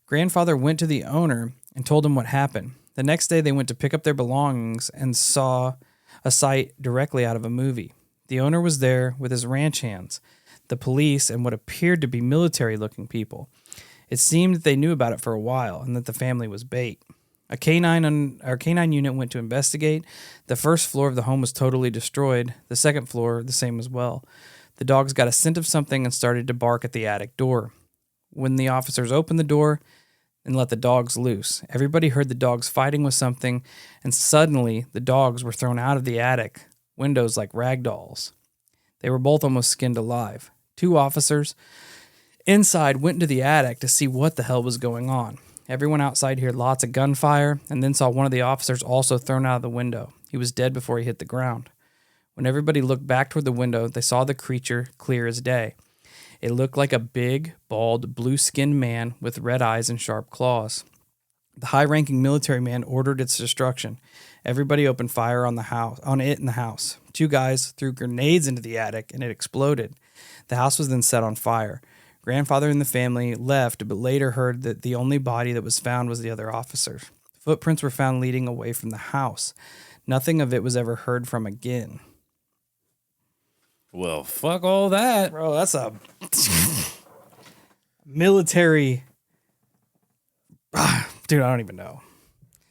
Grandfather went to the owner and told him what happened. The next day, they went to pick up their belongings and saw a sight directly out of a movie. The owner was there with his ranch hands, the police, and what appeared to be military-looking people. It seemed that they knew about it for a while and that the family was bait. Our canine unit went to investigate. The first floor of the home was totally destroyed. The second floor, the same as well. The dogs got a scent of something and started to bark at the attic door. When the officers opened the door and let the dogs loose, everybody heard the dogs fighting with something, and suddenly the dogs were thrown out of the attic windows like rag dolls. They were both almost skinned alive. 2 officers inside went into the attic to see what the hell was going on. Everyone outside heard lots of gunfire and then saw one of the officers also thrown out of the window. He was dead before he hit the ground. When everybody looked back toward the window, they saw the creature clear as day. It looked like a big, bald, blue-skinned man with red eyes and sharp claws. The high-ranking military man ordered its destruction. Everybody opened fire on it in the house. 2 guys threw grenades into the attic, and it exploded. The house was then set on fire. Grandfather and the family left, but later heard that the only body that was found was the other officer. Footprints were found leading away from the house. Nothing of it was ever heard from again. Well, fuck all that. Bro, that's a military... Dude, I don't even know.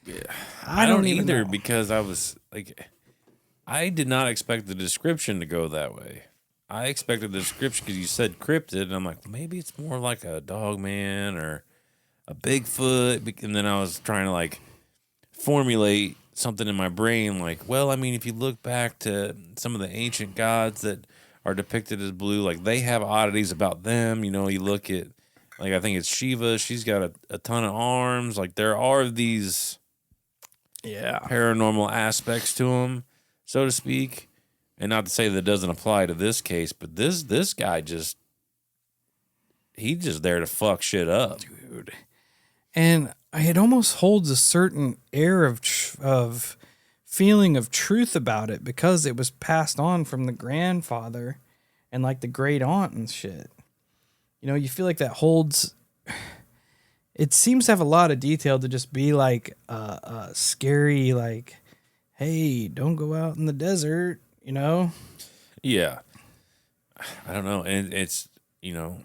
Yeah. I don't even either know. because I was like, I did not expect the description to go that way. I expected the description because you said cryptid, and I'm like, maybe it's more like a dog man or a Bigfoot. And then I was trying to like formulate something in my brain, like, well, I mean, if you look back to some of the ancient gods that are depicted as blue, like they have oddities about them. You know, you look at, like, I think it's Shiva. She's got a ton of arms. Like there are these paranormal aspects to them, so to speak. And not to say that it doesn't apply to this case, but this guy he's just there to fuck shit up. Dude. And it almost holds a certain air of feeling of truth about it because it was passed on from the grandfather and like the great aunt and shit. You know, you feel like that holds... It seems to have a lot of detail to just be like scary, like, hey, don't go out in the desert. You know? Yeah. I don't know. And it's, you know,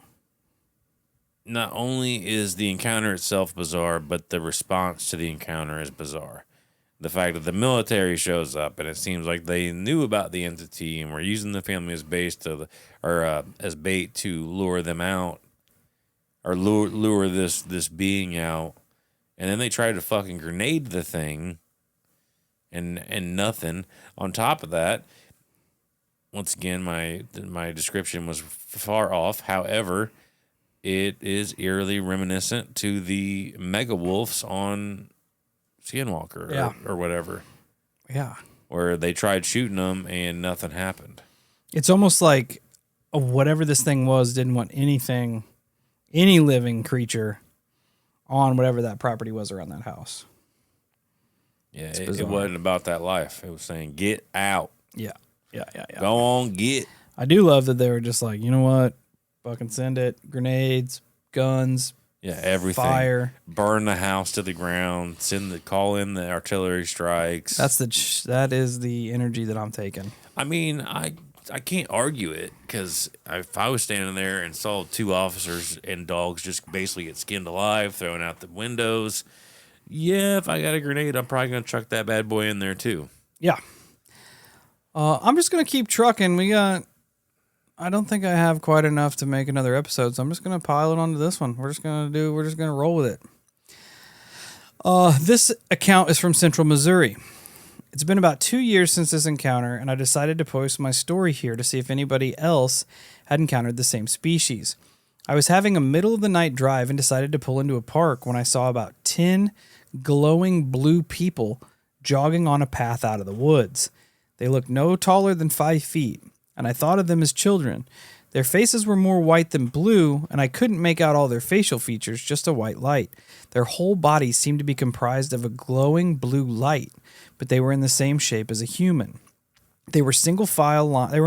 not only is the encounter itself bizarre, but the response to the encounter is bizarre. The fact that the military shows up and it seems like they knew about the entity and were using the family as bait as bait to lure them out or lure this being out. And then they tried to fucking grenade the thing and nothing. On top of that, once again, my description was far off. However, it is eerily reminiscent to the mega wolves on Skinwalker or whatever. Yeah. Where they tried shooting them and nothing happened. It's almost like whatever this thing was didn't want any living creature on whatever that property was around that house. Yeah, it wasn't about that life. It was saying, get out. Yeah. Go on, get. I do love that they were just like, you know what? Fucking send it. Grenades, guns. Yeah, everything. Fire. Burn the house to the ground. Call in the artillery strikes. That is the energy that I'm taking. I mean, I can't argue it, because if I was standing there and saw 2 officers and dogs just basically get skinned alive, thrown out the windows, yeah, if I got a grenade, I'm probably going to chuck that bad boy in there too. Yeah. I'm just going to keep trucking. I don't think I have quite enough to make another episode, so I'm just going to pile it onto this one. We're just going to roll with it. This account is from Central Missouri. It's been about 2 years since this encounter, and I decided to post my story here to see if anybody else had encountered the same species. I was having a middle-of-the-night drive and decided to pull into a park when I saw about 10 glowing blue people jogging on a path out of the woods. They looked no taller than 5 feet, and I thought of them as children. Their faces were more white than blue, and I couldn't make out all their facial features, just a white light. Their whole bodies seemed to be comprised of a glowing blue light, but they were in the same shape as a human. They were in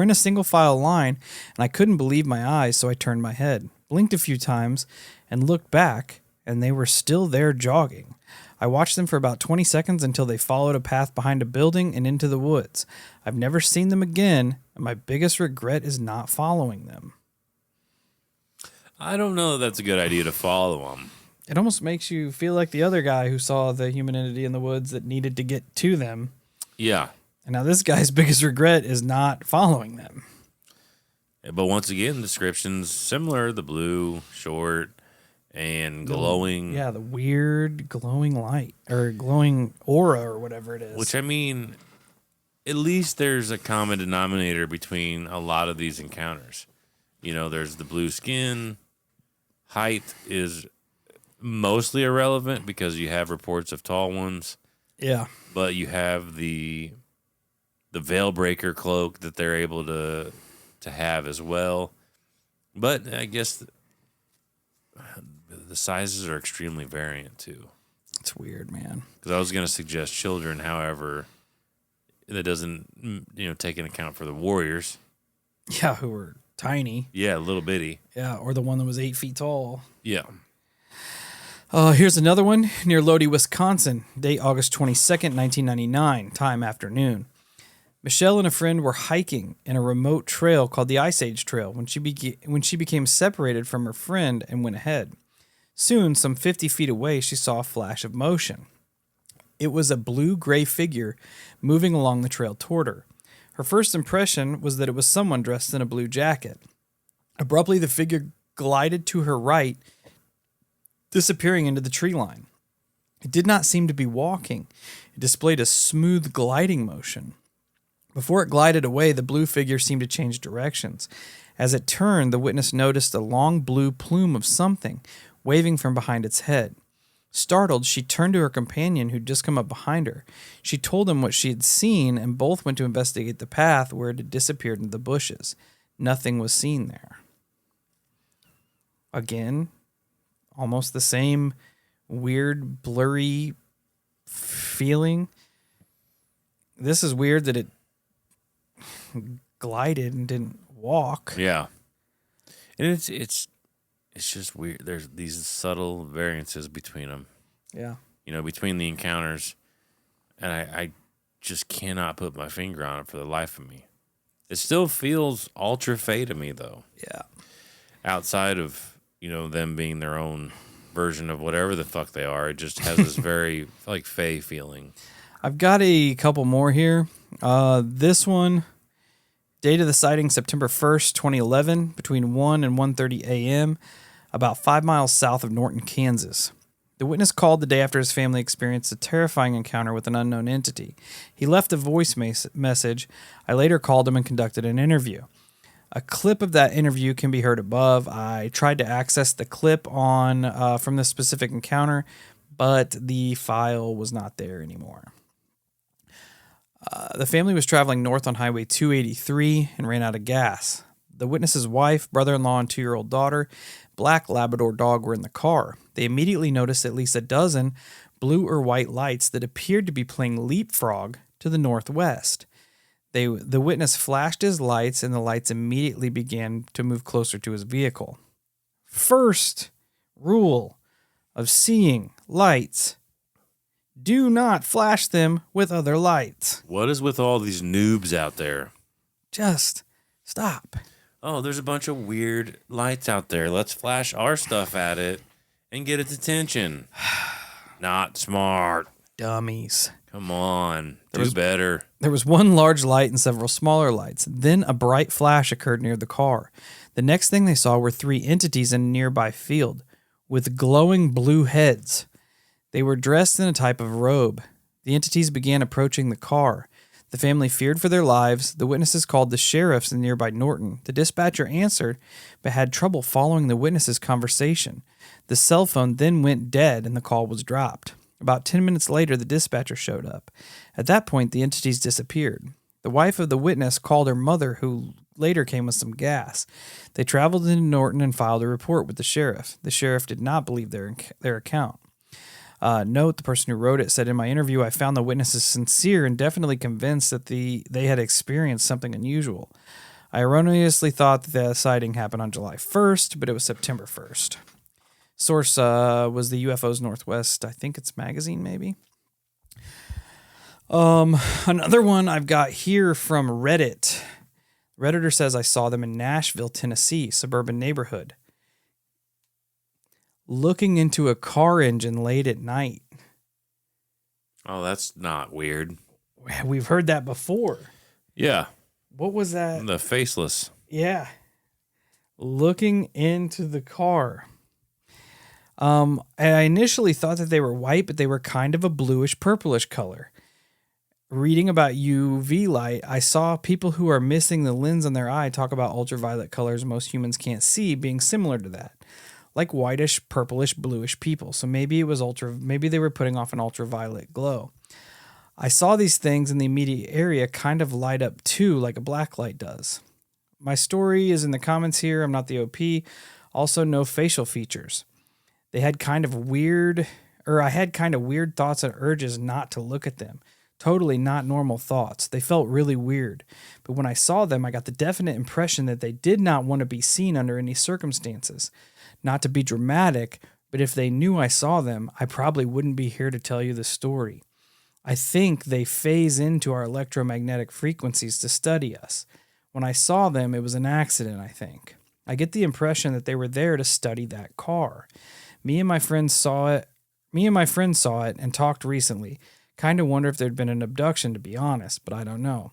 a single file line, and I couldn't believe my eyes, so I turned my head, blinked a few times, and looked back, and they were still there jogging. I watched them for about 20 seconds until they followed a path behind a building and into the woods. I've never seen them again, and my biggest regret is not following them. I don't know that that's a good idea to follow them. It almost makes you feel like the other guy who saw the human entity in the woods that needed to get to them. Yeah. And now this guy's biggest regret is not following them. But once again, the description's similar. The blue, short, and glowing. Yeah, the weird glowing light or glowing aura or whatever it is. Which, I mean, at least there's a common denominator between a lot of these encounters. You know, there's the blue skin. Height is mostly irrelevant because you have reports of tall ones. Yeah. But you have the veil breaker cloak that they're able to have as well. But I guess the sizes are extremely variant too. It's weird, man. Because I was going to suggest children, however, that doesn't take into account for the warriors. Yeah, who were tiny. Yeah, little bitty. Yeah, or the one that was 8 feet tall. Yeah. Here's another one near Lodi, Wisconsin. Date August 22nd, 1999. Time afternoon. Michelle and a friend were hiking in a remote trail called the Ice Age Trail when she became separated from her friend and went ahead. Soon, some 50 feet away, she saw a flash of motion. It was a blue-gray figure moving along the trail toward her. Her first impression was that it was someone dressed in a blue jacket. Abruptly, the figure glided to her right, disappearing into the tree line. It did not seem to be walking. It displayed a smooth gliding motion. Before it glided away, the blue figure seemed to change directions. As it turned, the witness noticed a long blue plume of something waving from behind its head. Startled, she turned to her companion who'd just come up behind her. She told him what she had seen, and both went to investigate the path where it had disappeared into the bushes. Nothing was seen there. Again, almost the same weird, blurry feeling. This is weird that it glided and didn't walk. Yeah. And it's just weird. There's these subtle variances between them. Yeah. Between the encounters. And I just cannot put my finger on it for the life of me. It still feels ultra fey to me, though. Yeah. Outside of, them being their own version of whatever the fuck they are, it just has this very, fey feeling. I've got a couple more here. This one, date of the sighting, September 1st, 2011, between 1 and 1:30 a.m., about 5 miles south of Norton, Kansas. The witness called the day after his family experienced a terrifying encounter with an unknown entity. He left a voice message. I later called him and conducted an interview. A clip of that interview can be heard above. I tried to access the clip on from this specific encounter, but the file was not there anymore. The family was traveling north on Highway 283 and ran out of gas. The witness's wife, brother-in-law, and 2-year-old daughter, black Labrador dog, were in the car. They immediately noticed at least a dozen blue or white lights that appeared to be playing leapfrog to the northwest. The witness flashed his lights, and the lights immediately began to move closer to his vehicle. First rule of seeing lights: do not flash them with other lights. What is with all these noobs out there? Just stop. Oh, there's a bunch of weird lights out there. Let's flash our stuff at it and get its attention. Not smart. Dummies. Come on. Do better. There was one large light and several smaller lights. Then a bright flash occurred near the car. The next thing they saw were 3 entities in a nearby field with glowing blue heads. They were dressed in a type of robe. The entities began approaching the car. The family feared for their lives. The witnesses called the sheriffs in nearby Norton. The dispatcher answered, but had trouble following the witnesses' conversation. The cell phone then went dead and the call was dropped. About 10 minutes later, the dispatcher showed up. At that point, the entities disappeared. The wife of the witness called her mother, who later came with some gas. They traveled into Norton and filed a report with the sheriff. The sheriff did not believe their account. Note, the person who wrote it said, in my interview, I found the witnesses sincere and definitely convinced that they had experienced something unusual. I erroneously thought that the sighting happened on July 1st, but it was September 1st. Source was the UFOs Northwest, I think it's magazine, maybe. Another one I've got here from Reddit. Redditor says, I saw them in Nashville, Tennessee, suburban neighborhood, looking into a car engine late at night. Oh, that's not weird. We've heard that before. Yeah. What was that? The faceless. Yeah. Looking into the car. I initially thought that they were white, but they were kind of a bluish purplish color. Reading about UV light, I saw people who are missing the lens on their eye talk about ultraviolet colors most humans can't see being similar to that. Like whitish, purplish, bluish people. So maybe it was maybe they were putting off an ultraviolet glow. I saw these things in the immediate area kind of light up too, like a black light does. My story is in the comments here. I'm not the OP. Also, no facial features. I had kind of weird thoughts and urges not to look at them. Totally not normal thoughts. They felt really weird. But when I saw them, I got the definite impression that they did not want to be seen under any circumstances. Not to be dramatic, but if they knew I saw them, I probably wouldn't be here to tell you the story. I think they phase into our electromagnetic frequencies to study us. When I saw them, it was an accident, I think. I get the impression that they were there to study that car. Me and my friend saw it and talked recently. Kind of wonder if there'd been an abduction, to be honest, but I don't know.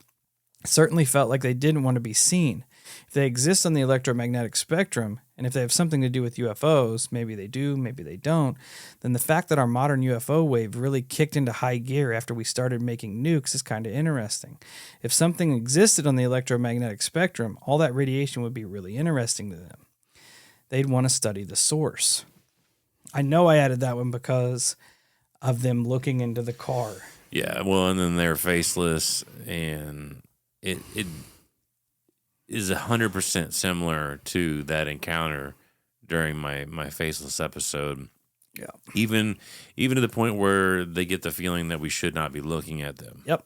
It certainly felt like they didn't want to be seen. If they exist on the electromagnetic spectrum, and if they have something to do with UFOs, maybe they do, maybe they don't, then the fact that our modern UFO wave really kicked into high gear after we started making nukes is kind of interesting. If something existed on the electromagnetic spectrum, all that radiation would be really interesting to them. They'd want to study the source. I know I added that one because of them looking into the car. Yeah, well, and then they're faceless, and it is 100% similar to that encounter during my faceless episode. Yeah. Even to the point where they get the feeling that we should not be looking at them. Yep.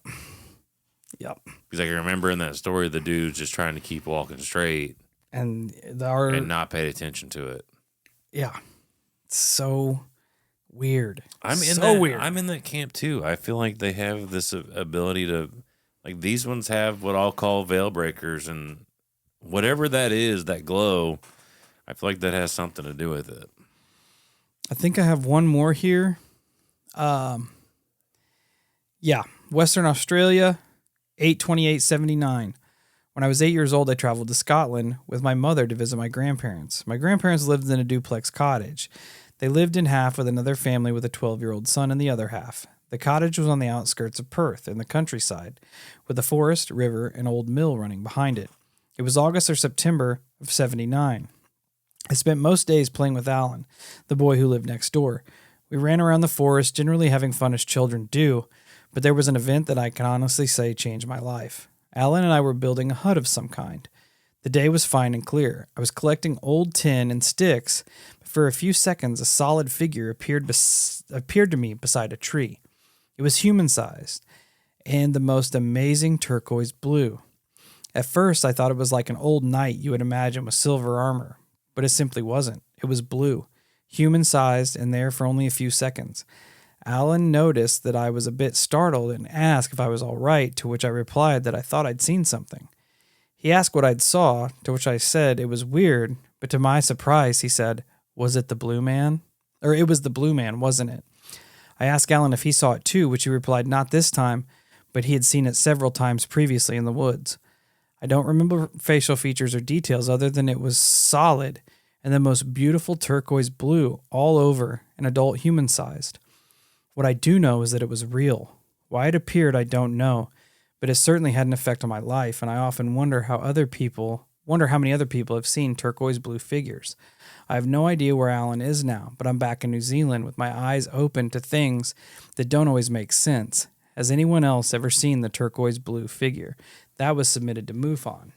Because I can remember in that story, the dude's just trying to keep walking straight and not pay attention to it. Yeah. So weird. Weird. I'm in that camp too. I feel like they have this ability to, like, these ones have what I'll call veil breakers, and whatever that is, that glow, I feel like that has something to do with it. I think I have one more here. Western Australia, 8/28/79. When I was 8 years old, I traveled to Scotland with my mother to visit my grandparents. My grandparents lived in a duplex cottage. They lived in half with another family with a 12-year-old son in the other half. The cottage was on the outskirts of Perth, in the countryside, with a forest, river, and old mill running behind it. It was August or September of 79. I spent most days playing with Alan, the boy who lived next door. We ran around the forest, generally having fun as children do, but there was an event that I can honestly say changed my life. Alan and I were building a hut of some kind. The day was fine and clear. I was collecting old tin and sticks, but for a few seconds a solid figure appeared to me beside a tree. It was human-sized, and the most amazing turquoise blue. At first, I thought it was like an old knight you would imagine with silver armor, but it simply wasn't. It was blue, human-sized, and there for only a few seconds. Alan noticed that I was a bit startled and asked if I was all right, to which I replied that I thought I'd seen something. He asked what I'd saw, to which I said it was weird, but to my surprise, he said, "Was it the blue man? Or it was the blue man, wasn't it?" I asked Alan if he saw it too, which he replied not this time, but he had seen it several times previously in the woods. I don't remember facial features or details other than it was solid and the most beautiful turquoise blue all over and adult human-sized. What I do know is that it was real. Why it appeared, I don't know, but it certainly had an effect on my life, and I often wonder how many other people have seen turquoise blue figures. I have no idea where Alan is now, but I'm back in New Zealand with my eyes open to things that don't always make sense. Has anyone else ever seen the turquoise blue figure? That was submitted to MUFON.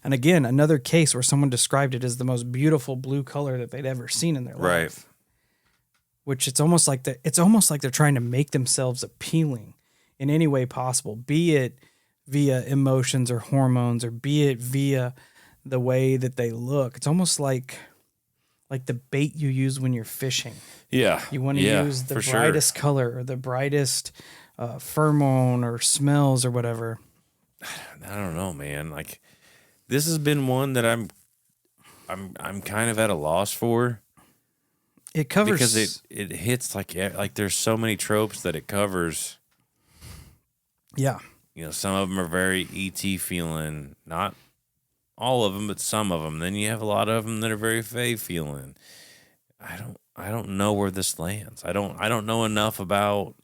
And again, another case where someone described it as the most beautiful blue color that they'd ever seen in their life. Right. Which it's almost like they're trying to make themselves appealing in any way possible, be it via emotions or hormones, or be it via the way that they look. It's almost like the bait you use when you're fishing. Yeah. You want to use the brightest color or the brightest pheromone or smells or whatever. I don't know, man. Like, this has been one that I'm kind of at a loss for. It covers because it hits like there's so many tropes that it covers. Yeah. You know, some of them are very ET feeling, not all of them, but some of them. Then you have a lot of them that are very Fae feeling. I don't know where this lands. I don't know enough about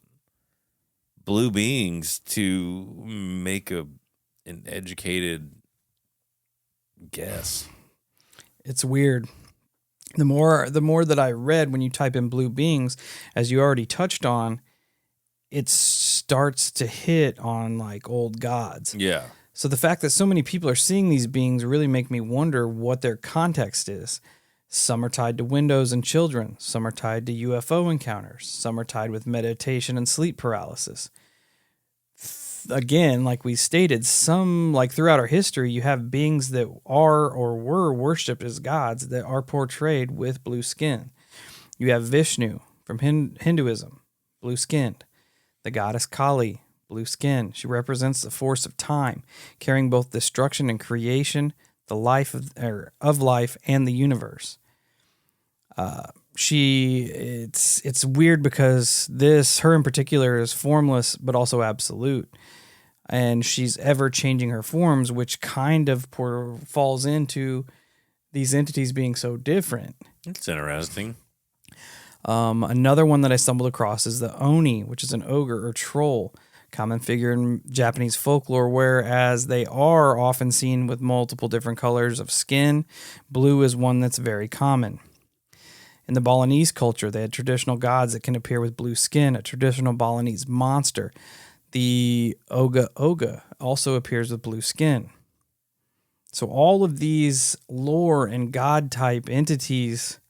blue beings to make an educated guess. It's weird. The more that I read, when you type in blue beings, as you already touched on, it starts to hit on like old gods. Yeah. So the fact that so many people are seeing these beings really make me wonder what their context is. Some are tied to windows and children. Some are tied to UFO encounters. Some are tied with meditation and sleep paralysis. Again, like we stated, some, like throughout our history, you have beings that are or were worshipped as gods that are portrayed with blue skin. You have Vishnu from Hinduism, blue skinned. The goddess Kali, blue skin. She represents the force of time, carrying both destruction and creation, the life of life and the universe. It's weird because her in particular is formless but also absolute, and she's ever changing her forms, which kind of falls into these entities being so different. It's interesting. Another one that I stumbled across is the Oni, which is an ogre or troll, common figure in Japanese folklore, whereas they are often seen with multiple different colors of skin. Blue is one that's very common. In the Balinese culture, they had traditional gods that can appear with blue skin. A traditional Balinese monster, the Oga Oga, also appears with blue skin. So all of these lore and god-type entities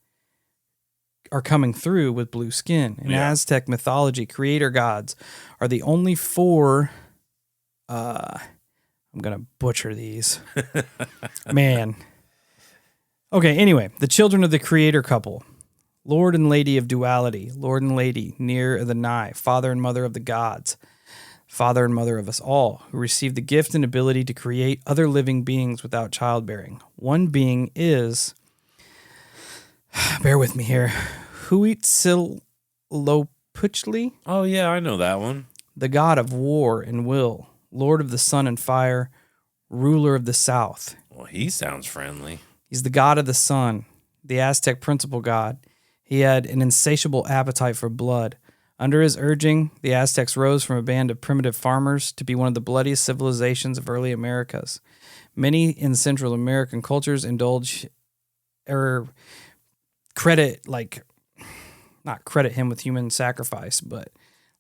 are coming through with blue skin. In Aztec mythology, creator gods are the only four... I'm going to butcher these. Man. Okay, anyway, the children of the creator couple. Lord and Lady of Duality, Lord and Lady, near the nigh, Father and Mother of the gods, Father and Mother of us all, who received the gift and ability to create other living beings without childbearing. One being is, bear with me here, Huitzilopochtli. Oh, yeah, I know that one. The god of war and will, Lord of the sun and fire, ruler of the south. Well, he sounds friendly. He's the god of the sun, the Aztec principal god. He had an insatiable appetite for blood. Under his urging, the Aztecs rose from a band of primitive farmers to be one of the bloodiest civilizations of early Americas. Many in Central American cultures indulge or not credit him with human sacrifice, but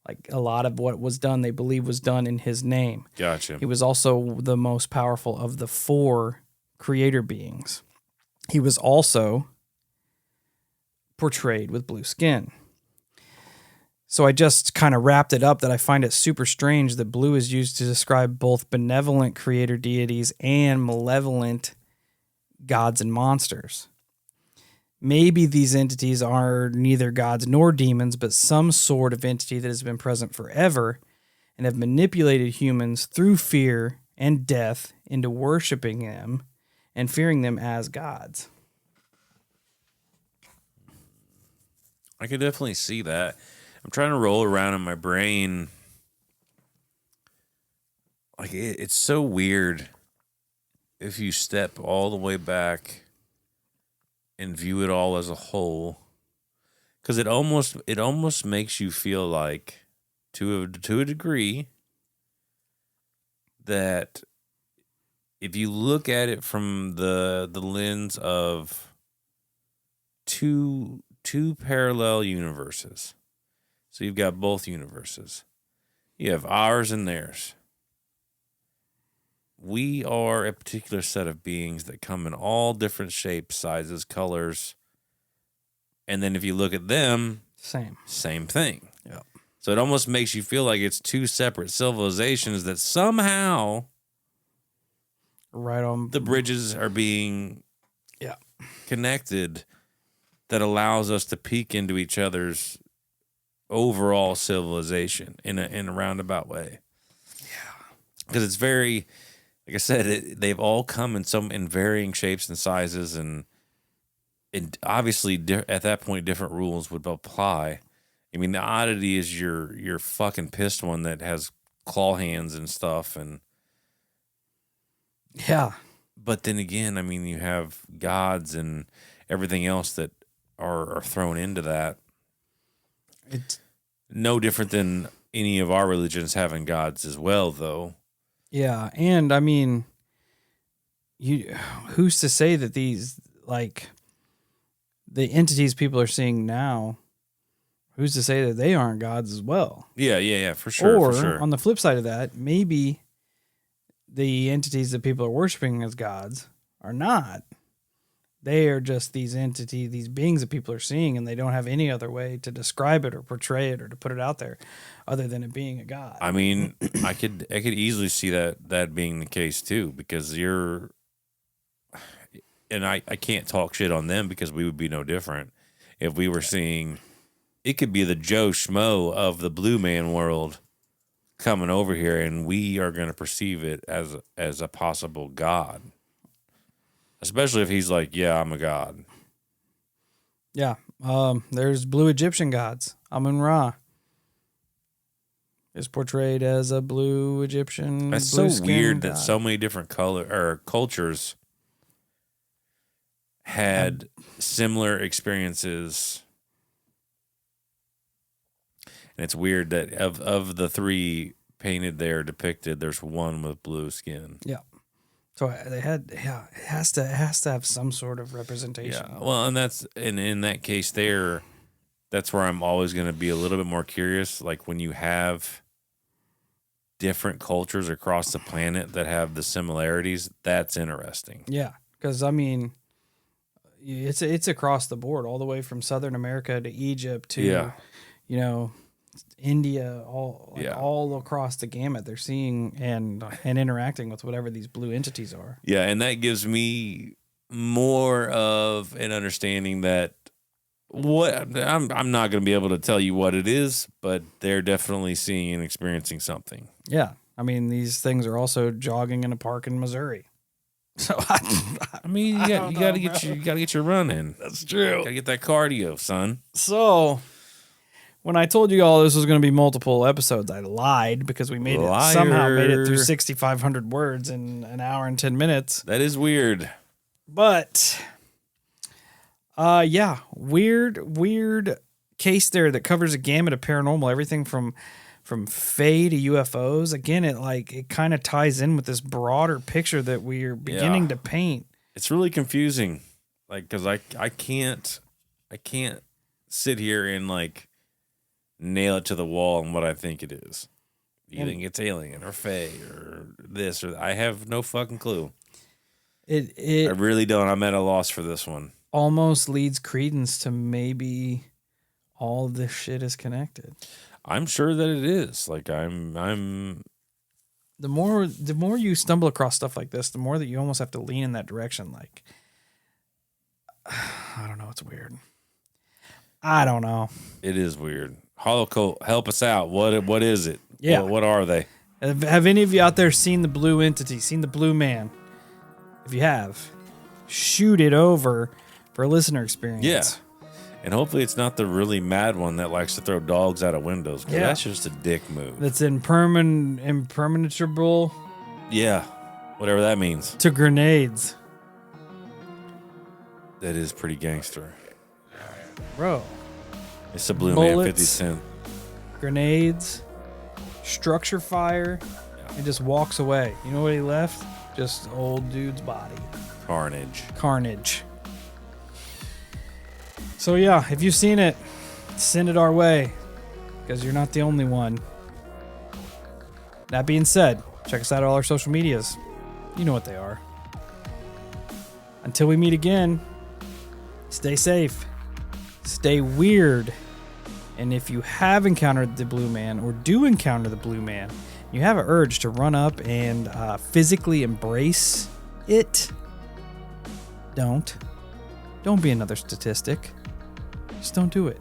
like a lot of what was done, they believe was done in his name. Gotcha. He was also the most powerful of the 4 creator beings. He was also portrayed with blue skin. So I just kind of wrapped it up that I find it super strange that blue is used to describe both benevolent creator deities and malevolent gods and monsters. Maybe these entities are neither gods nor demons, but some sort of entity that has been present forever and have manipulated humans through fear and death into worshiping them and fearing them as gods. I could definitely see that. I'm trying to roll around in my brain. Like, it's so weird if you step all the way back and view it all as a whole, because it almost makes you feel like, to a degree, that if you look at it from the lens of two parallel universes, so you've got both universes, you have ours and theirs. We are a particular set of beings that come in all different shapes, sizes, colors. And then if you look at them, same thing. Yeah. So it almost makes you feel like it's 2 separate civilizations that somehow right on the bridges are being connected, that allows us to peek into each other's overall civilization in a roundabout way. Yeah. Because it's very... Like I said, they've all come in varying shapes and sizes, and obviously at that point different rules would apply. I mean, the oddity is your fucking pissed one that has claw hands and stuff, and yeah. But then again, I mean, you have gods and everything else that are thrown into that. It's no different than any of our religions having gods as well, though. Yeah, and I mean, who's to say that these, like, the entities people are seeing now, who's to say that they aren't gods as well? Yeah, for sure. Or, for sure. On the flip side of that, maybe the entities that people are worshiping as gods are not. They are just these entities, these beings that people are seeing, and they don't have any other way to describe it or portray it or to put it out there other than it being a god. I mean, I could easily see that being the case too, because I can't talk shit on them because we would be no different if we were seeing, it could be the Joe Schmo of the Blue Man world coming over here, and we are going to perceive it as a possible god. Especially if he's like, yeah, I'm a god. Yeah. There's blue Egyptian gods. Amun-Ra is portrayed as a blue Egyptian. That's so weird that so many different cultures had similar experiences. And it's weird that of the 3 painted there, depicted, there's one with blue skin. Yeah. So they had, it has to have some sort of representation. Yeah, well, and that's in that case there, that's where I'm always going to be a little bit more curious. Like when you have different cultures across the planet that have the similarities, that's interesting. Yeah, because I mean, it's across the board, all the way from Southern America to Egypt to, India, all across the gamut. They're seeing and interacting with whatever these blue entities are. Yeah, and that gives me more of an understanding that I'm not going to be able to tell you what it is, but they're definitely seeing and experiencing something. Yeah, I mean, these things are also jogging in a park in Missouri. So I mean, you got to get your run in. That's true. Got to get that cardio, son. So when I told you all this was going to be multiple episodes, I lied because we somehow made it through 6,500 words in an hour and 10 minutes. That is weird. But Yeah, weird case there that covers a gamut of paranormal, everything from fae to UFOs. Again, it kind of ties in with this broader picture that we are beginning to paint. It's really confusing, like, because I can't sit here and like nail it to the wall on what I think it is. You think it's alien or fae or this or I have no fucking clue. I really don't. I'm at a loss for this one. Almost leads credence to maybe all this shit is connected. I'm sure that it is. Like I'm the more you stumble across stuff like this, the more that you almost have to lean in that direction. Like, I don't know. It's weird. I don't know. It is weird. Holocult, help us out. What is it? Yeah. What are they? Have any of you out there seen the blue entity? Seen the blue man? If you have, shoot it over for a listener experience. Yeah. And hopefully it's not the really mad one that likes to throw dogs out of windows. Yeah. That's just a dick move. That's impenetrable. Yeah. Whatever that means. To grenades. That is pretty gangster. Bro. It's a blue Bullets, man 50 Cent. Grenades. Structure fire. Yeah. And just walks away. You know what he left? Just old dude's body. Carnage. So yeah, if you've seen it, send it our way, because you're not the only one. That being said, check us out on all our social medias. You know what they are. Until we meet again, stay safe, stay weird, and if you have encountered the blue man or do encounter the blue man, you have an urge to run up and physically embrace it, don't be another statistic. Just don't do it.